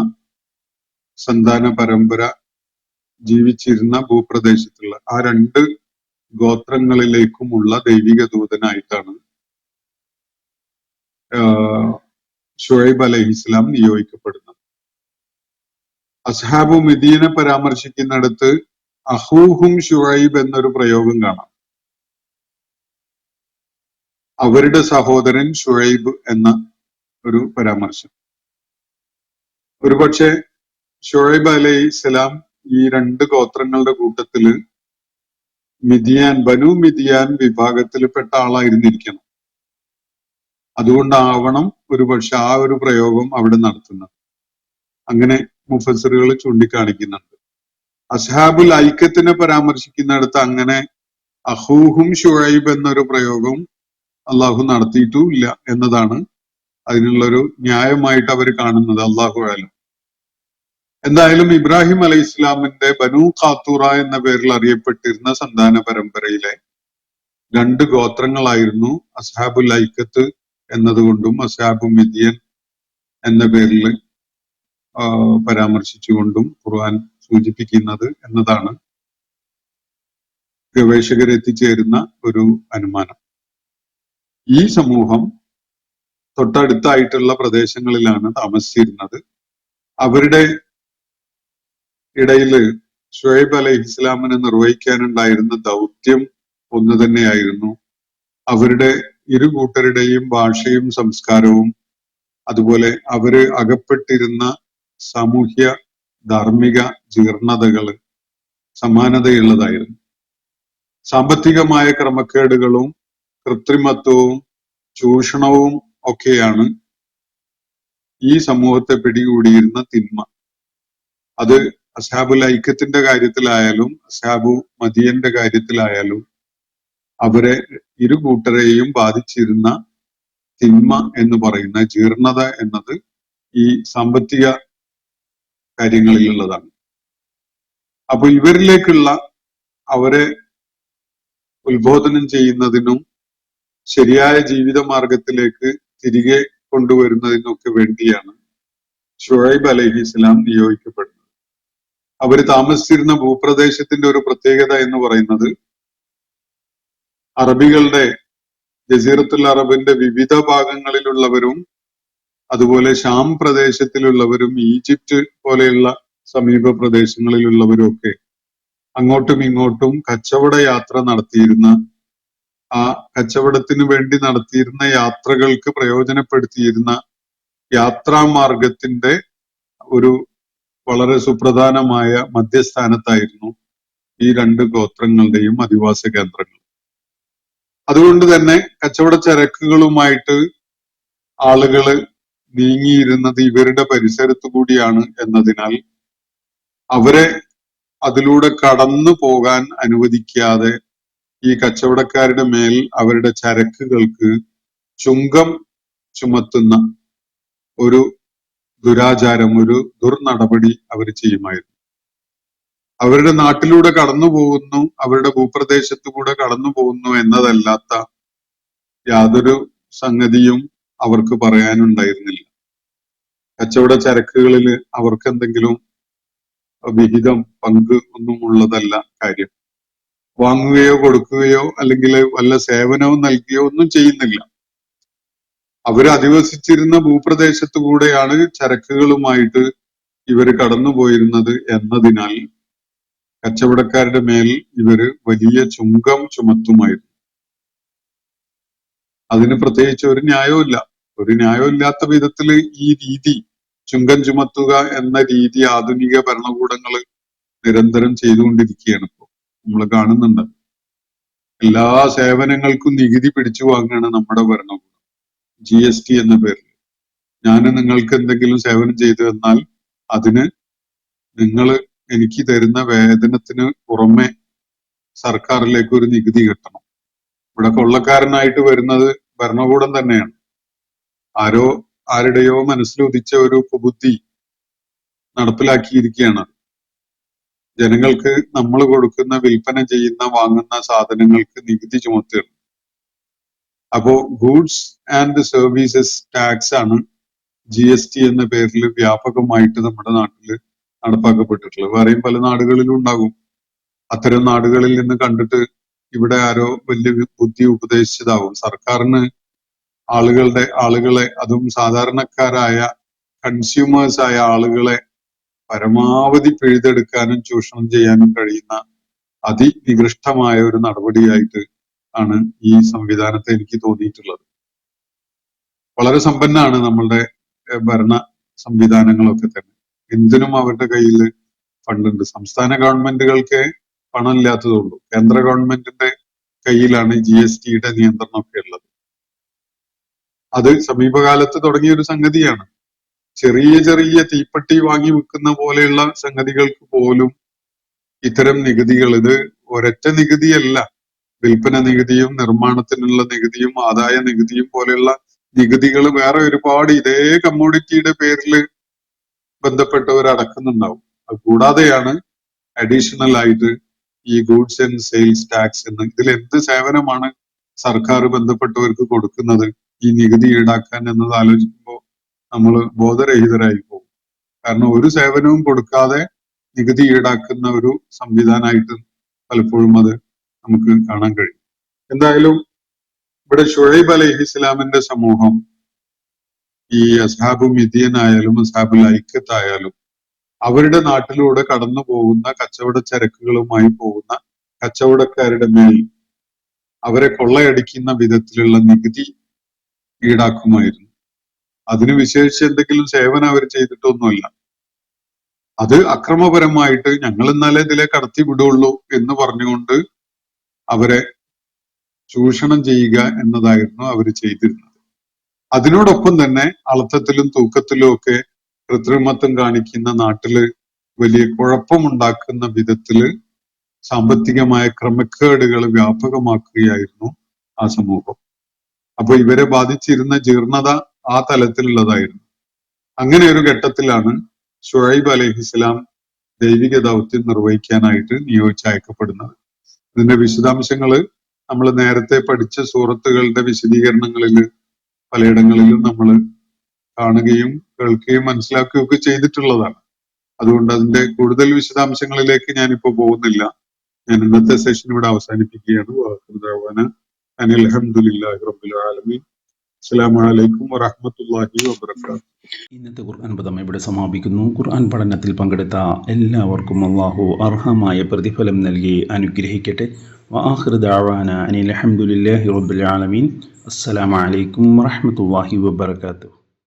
സന്താന പരമ്പര ജീവിച്ചിരുന്ന ഭൂപ്രദേശത്തുള്ള ആ രണ്ട് ഗോത്രങ്ങളിലേക്കുമുള്ള ദൈവിക ദൂതനായിട്ടാണ് ഷുഐബ് അലൈഹിസ്സലാം നിയോഗിക്കപ്പെടുന്നത്. അസ്ഹാബു മദീന പരാമർശിക്കുന്നിടത്ത് അഹൂഹും ഷുഐബ് എന്നൊരു പ്രയോഗം കാണാം. അവരുടെ സഹോദരൻ ഷുഐബ് എന്ന ഒരു പരാമർശം. ഒരുപക്ഷെ ഷുഐബ് അലൈഹിസ്സലാം ഈ രണ്ട് ഗോത്രങ്ങളുടെ കൂട്ടത്തില് ബനു മിദിയാൻ വിഭാഗത്തിൽപ്പെട്ട ആളായിരുന്നിരിക്കണം. അതുകൊണ്ടാവണം ഒരുപക്ഷെ ആ ഒരു പ്രയോഗം അവിടെ നടത്തുന്നത്. അങ്ങനെ മുഫസ്സിറുകൾ ചൂണ്ടിക്കാണിക്കുന്നുണ്ട്. അസ്ഹാബുൽ ഐക്കത്തിനെ പരാമർശിക്കുന്നിടത്ത് അങ്ങനെ അഹൂഹും ഷുഐബ് എന്നൊരു പ്രയോഗം അള്ളാഹു നടത്തിയിട്ടും ഇല്ല എന്നതാണ് അതിനുള്ളൊരു ന്യായമായിട്ട് അവർ കാണുന്നത്. അള്ളാഹു ആലം. എന്തായാലും ഇബ്രാഹിം അലൈഹി ഇസ്ലാമിന്റെ ബനു ഖാത്തൂറ എന്ന പേരിൽ അറിയപ്പെട്ടിരുന്ന സന്താന പരമ്പരയിലെ രണ്ട് ഗോത്രങ്ങളായിരുന്നു അസ്ഹാബുൽ ഐക്കത്ത് എന്നതുകൊണ്ടും അസ്ഹാബു മിദിയൻ എന്ന പേരിൽ പരാമർശിച്ചുകൊണ്ടും ഖുർആൻ സൂചിപ്പിക്കുന്നത് എന്നതാണ് ഗവേഷകർ എത്തിച്ചേരുന്ന ഒരു അനുമാനം. ഈ സമൂഹം തൊട്ടടുത്തായിട്ടുള്ള പ്രദേശങ്ങളിലാണ് താമസിച്ചിരുന്നത്. അവരുടെ ഇടയിൽ ഷുഐബ് അലൈഹി ഇസ്ലാമിന് നിർവഹിക്കാനുണ്ടായിരുന്ന ദൗത്യം ഒന്ന് തന്നെയായിരുന്നു. അവരുടെ ഇരു കൂട്ടരുടെയും ഭാഷയും സംസ്കാരവും അതുപോലെ അവര് അകപ്പെട്ടിരുന്ന സാമൂഹ്യ ധാർമ്മിക ജീർണതകള് സമാനതയുള്ളതായിരുന്നു. സാമ്പത്തികമായ ക്രമക്കേടുകളും കൃത്രിമത്വവും ചൂഷണവും ഒക്കെയാണ് ഈ സമൂഹത്തെ പിടികൂടിയിരുന്ന തിന്മ. അത് അസ്ഹാബുൽ ഐക്കത്തിന്റെ കാര്യത്തിലായാലും അസ്ഹാബു മദിയന്റെ കാര്യത്തിലായാലും അവരെ ഇരു കൂട്ടരെയും ബാധിച്ചിരുന്ന തിന്മ എന്ന് പറയുന്ന ജീർണത എന്നത് ഈ സാമ്പത്തിക കാര്യങ്ങളിലുള്ളതാണ്. അപ്പൊ ഇവരിലേക്കുള്ള അവരെ ഉത്ബോധനം ചെയ്യുന്നതിനും ശരിയായ ജീവിത മാർഗത്തിലേക്ക് തിരികെ കൊണ്ടുവരുന്നതിനൊക്കെ വേണ്ടിയാണ് ഷുഐബ് അലൈഹിസ്സലാം നിയോഗിക്കപ്പെടുന്നത്. അവര് താമസിച്ചിരുന്ന ഭൂപ്രദേശത്തിന്റെ ഒരു പ്രത്യേകത എന്ന് പറയുന്നത് അറബികളുടെ ജസീറത്തുൽ അറബിന്റെ വിവിധ ഭാഗങ്ങളിലുള്ളവരും അതുപോലെ ഷാം പ്രദേശത്തിലുള്ളവരും ഈജിപ്റ്റ് പോലെയുള്ള സമീപ പ്രദേശങ്ങളിലുള്ളവരും ഒക്കെ അങ്ങോട്ടും ഇങ്ങോട്ടും കച്ചവട യാത്ര നടത്തിയിരുന്ന, ആ കച്ചവടത്തിന് വേണ്ടി നടത്തിയിരുന്ന യാത്രകൾക്ക് പ്രയോജനപ്പെടുത്തിയിരുന്ന യാത്രാമാർഗത്തിന്റെ ഒരു വളരെ സുപ്രധാനമായ മധ്യസ്ഥാനത്തായിരുന്നു ഈ രണ്ട് ഗോത്രങ്ങളുടെയും അധിവാസ കേന്ദ്രങ്ങൾ. അതുകൊണ്ട് തന്നെ കച്ചവട ചരക്കുകളുമായിട്ട് ആളുകള് നീങ്ങിയിരുന്നത് ഇവരുടെ പരിസരത്തു കൂടിയാണ് എന്നതിനാൽ അവരെ അതിലൂടെ കടന്നു പോകാൻ അനുവദിക്കാതെ ഈ കച്ചവടക്കാരുടെ മേൽ അവരുടെ ചരക്കുകൾക്ക് ചുങ്കം ചുമത്തുന്ന ഒരു ദുരാചാരം, ഒരു ദുർനടപടി അവർ ചെയ്യുമായിരുന്നു. അവരുടെ നാട്ടിലൂടെ കടന്നു പോകുന്നു, അവരുടെ ഭൂപ്രദേശത്തു കൂടെ കടന്നു പോകുന്നു എന്നതല്ലാത്ത യാതൊരു സംഗതിയും അവർക്ക് പറയാനുണ്ടായിരുന്നില്ല. കച്ചവട ചരക്കുകളിൽ അവർക്ക് എന്തെങ്കിലും വിഹിതം, പങ്ക് ഒന്നും ഉള്ളതല്ല കാര്യം. വാങ്ങുകയോ കൊടുക്കുകയോ അല്ലെങ്കിൽ വല്ല സേവനവും നൽകുകയോ ഒന്നും ചെയ്യുന്നില്ല. അവർ അധിവസിച്ചിരുന്ന ഭൂപ്രദേശത്തു കൂടെയാണ് ചരക്കുകളുമായിട്ട് ഇവര് കടന്നുപോയിരുന്നത് എന്നതിനാൽ കച്ചവടക്കാരുടെ മേൽ ഇവര് വലിയ ചുങ്കം ചുമത്തുമായിരുന്നു. അതിന് പ്രത്യേകിച്ച് ഒരു ന്യായവുമില്ല. ഒരു ന്യായമില്ലാത്ത വിധത്തില് ഈ രീതി, ചുങ്കം ചുമത്തുക എന്ന രീതി ആധുനിക ഭരണകൂടങ്ങൾ നിരന്തരം ചെയ്തുകൊണ്ടിരിക്കുകയാണ്. ഇപ്പോൾ നമ്മൾ കാണുന്നുണ്ട്. എല്ലാ സേവനങ്ങൾക്കും നികുതി പിടിച്ചു വാങ്ങുകയാണ് നമ്മുടെ ഭരണകൂടം, GST എന്ന പേരിൽ. ഞാൻ നിങ്ങൾക്ക് എന്തെങ്കിലും സേവനം ചെയ്തു തന്നാൽ അതിന് നിങ്ങൾ എനിക്ക് തരുന്ന വേതനത്തിന് പുറമെ സർക്കാരിലേക്ക് ഒരു നികുതി കിട്ടണം. ഇവിടെ കൊള്ളക്കാരനായിട്ട് വരുന്നത് ഭരണകൂടം തന്നെയാണ്. ആരുടെയോ മനസ്സിലുദിച്ച ഒരു കുബുദ്ധി നടപ്പിലാക്കിയിരിക്കുകയാണ്. ജനങ്ങൾക്ക് നമ്മൾ കൊടുക്കുന്ന, വിൽപ്പന ചെയ്യുന്ന, വാങ്ങുന്ന സാധനങ്ങൾക്ക് നികുതി ചുമത്തുക. അപ്പോ ഗൂഡ്സ് ആൻഡ് സർവീസസ് ടാക്സ് ആണ് GST എന്ന പേരിൽ വ്യാപകമായിട്ട് നമ്മുടെ നാട്ടിൽ നടപ്പാക്കപ്പെട്ടിട്ടുള്ളത്. വേറെയും പല നാടുകളിലും ഉണ്ടാകും. അത്തരം നാടുകളിൽ നിന്ന് കണ്ടിട്ട് ഇവിടെ ആരോ വലിയ ബുദ്ധി ഉപദേശിച്ചതാവും. സർക്കാരിന് ആളുകളെ, അതും സാധാരണക്കാരായ കൺസ്യൂമേഴ്സ് ആയ ആളുകളെ പരമാവധി പിഴുതെടുക്കാനും ചൂഷണം ചെയ്യാനും കഴിയുന്ന അതിനികൃഷ്ടമായ ഒരു നടപടിയായിട്ട് ആണ് ഈ സംവിധാനത്തെ എനിക്ക് തോന്നിയിട്ടുള്ളത്. വളരെ സമ്പന്നാണ് നമ്മളുടെ ഭരണ സംവിധാനങ്ങളൊക്കെ തന്നെ. എന്തിനും അവരുടെ കയ്യിൽ ഫണ്ടുണ്ട്. സംസ്ഥാന ഗവൺമെന്റുകൾക്ക് പണം ഇല്ലാത്തതുള്ളൂ. കേന്ദ്ര ഗവൺമെന്റിന്റെ കയ്യിലാണ് GSTയുടെ നിയന്ത്രണമൊക്കെ ഉള്ളത്. അത് സമീപകാലത്ത് തുടങ്ങിയ ഒരു സംഗതിയാണ്. ചെറിയ ചെറിയ തീപ്പെട്ടി വാങ്ങി വിൽക്കുന്ന പോലെയുള്ള സംഗതികൾക്ക് പോലും ഇത്തരം നികുതികൾ, ഇത് ഒരൊറ്റ നികുതിയല്ല. വിൽപ്പന നികുതിയും നിർമ്മാണത്തിനുള്ള നികുതിയും ആദായ നികുതിയും പോലെയുള്ള നികുതികൾ വേറെ ഒരുപാട് ഇതേ കമ്മോഡിറ്റിയുടെ പേരിൽ ബന്ധപ്പെട്ടവർ അടക്കുന്നുണ്ടാവും. അത് കൂടാതെയാണ് അഡീഷണൽ ആയിട്ട് ഈ ഗൂഡ്സ് ആൻഡ് സെയിൽസ് ടാക്സ് എന്ന്. ഇതിൽ എന്ത് സേവനമാണ് സർക്കാർ ബന്ധപ്പെട്ടവർക്ക് കൊടുക്കുന്നത് ഈ നികുതി ഈടാക്കാൻ എന്നത് ആലോചിക്കുമ്പോൾ നമ്മൾ ബോധരഹിതരായി പോകും. കാരണം ഒരു സേവനവും കൊടുക്കാതെ നികുതി ഈടാക്കുന്ന ഒരു സംവിധാനമായിട്ട് പലപ്പോഴും അത് നമുക്ക് കാണാൻ കഴിയും. എന്തായാലും ഇവിടെ ഷുഐബ് അലൈഹിസ്സലാമിന്റെ സമൂഹം, ഈ അസ്ഹാബു മിദിയൻ ആയാലും അസ്ഹാബുൽ ഐക്കത്തായാലും അവരുടെ നാട്ടിലൂടെ കടന്നു പോകുന്ന കച്ചവട ചരക്കുകളുമായി പോകുന്ന കച്ചവടക്കാരുടെ മേൽ അവരെ കൊള്ളയടിക്കുന്ന വിധത്തിലുള്ള നികുതി ഈടാക്കുമായിരുന്നു. അതിന് വിശേഷിച്ച് എന്തെങ്കിലും സേവനം അവർ ചെയ്തിട്ടൊന്നുമല്ല. അത് അക്രമപരമായിട്ട് ഞങ്ങൾ എന്നാലേ ഇതിലെ കടത്തി വിടുള്ളൂ എന്ന് പറഞ്ഞുകൊണ്ട് അവരെ ചൂഷണം ചെയ്യുക എന്നതായിരുന്നു അവർ ചെയ്തിരുന്നത്. അതിനോടൊപ്പം തന്നെ അളത്തത്തിലും തൂക്കത്തിലും ഒക്കെ കൃത്രിമത്വം കാണിക്കുന്ന നാട്ടില് വലിയ കുഴപ്പമുണ്ടാക്കുന്ന വിധത്തില് സാമ്പത്തികമായ ക്രമക്കേടുകൾ വ്യാപകമാക്കുകയായിരുന്നു ആ സമൂഹം. അപ്പൊ ഇവരെ ബാധിച്ചിരുന്ന ജീർണത ആ തലത്തിലുള്ളതായിരുന്നു. അങ്ങനെ ഒരു ഘട്ടത്തിലാണ് ഷുഐബ് അലൈഹിസ്സലാം ദൈവിക ദൗത്യം നിർവഹിക്കാനായിട്ട് നിയോഗിച്ചയക്കപ്പെടുന്നത്. ഇതിന്റെ വിശദാംശങ്ങള് നമ്മൾ നേരത്തെ പഠിച്ച സൂറത്തുകളുടെ വിശദീകരണങ്ങളിൽ പലയിടങ്ങളിലും നമ്മൾ കാണുകയും കേൾക്കുകയും മനസ്സിലാക്കുകയും ഒക്കെ ചെയ്തിട്ടുള്ളതാണ്. അതുകൊണ്ട് അതിന്റെ കൂടുതൽ വിശദാംശങ്ങളിലേക്ക് ഞാനിപ്പോ പോകുന്നില്ല. ഞാൻ ഇന്നത്തെ സെഷൻ ഇവിടെ അവസാനിപ്പിക്കുകയാണ്. അൽഹംദുലില്ലാഹി റബ്ബിൽ ആലമീൻ. അസ്സലാമു അലൈക്കും വറഹ്മത്തുള്ളാഹി വബറകാതുഹു. ഇന്നത്തെ ഖുർആൻ പദം ഇവിടെ സമാപിക്കുന്നു. ഖുർആൻ പഠനത്തിൽ പങ്കെടുത്ത എല്ലാവർക്കും അല്ലാഹു അർഹമായ പ്രതിഫലം നൽകി അനുഗ്രഹിക്കട്ടെ. വആഖിറു ദഅവാന അനിൽ ഹംദുലില്ലാഹി റബ്ബിൽ ആലമീൻ. അസ്സലാമു അലൈക്കും വറഹ്മത്തുള്ളാഹി വബറകാതുഹു.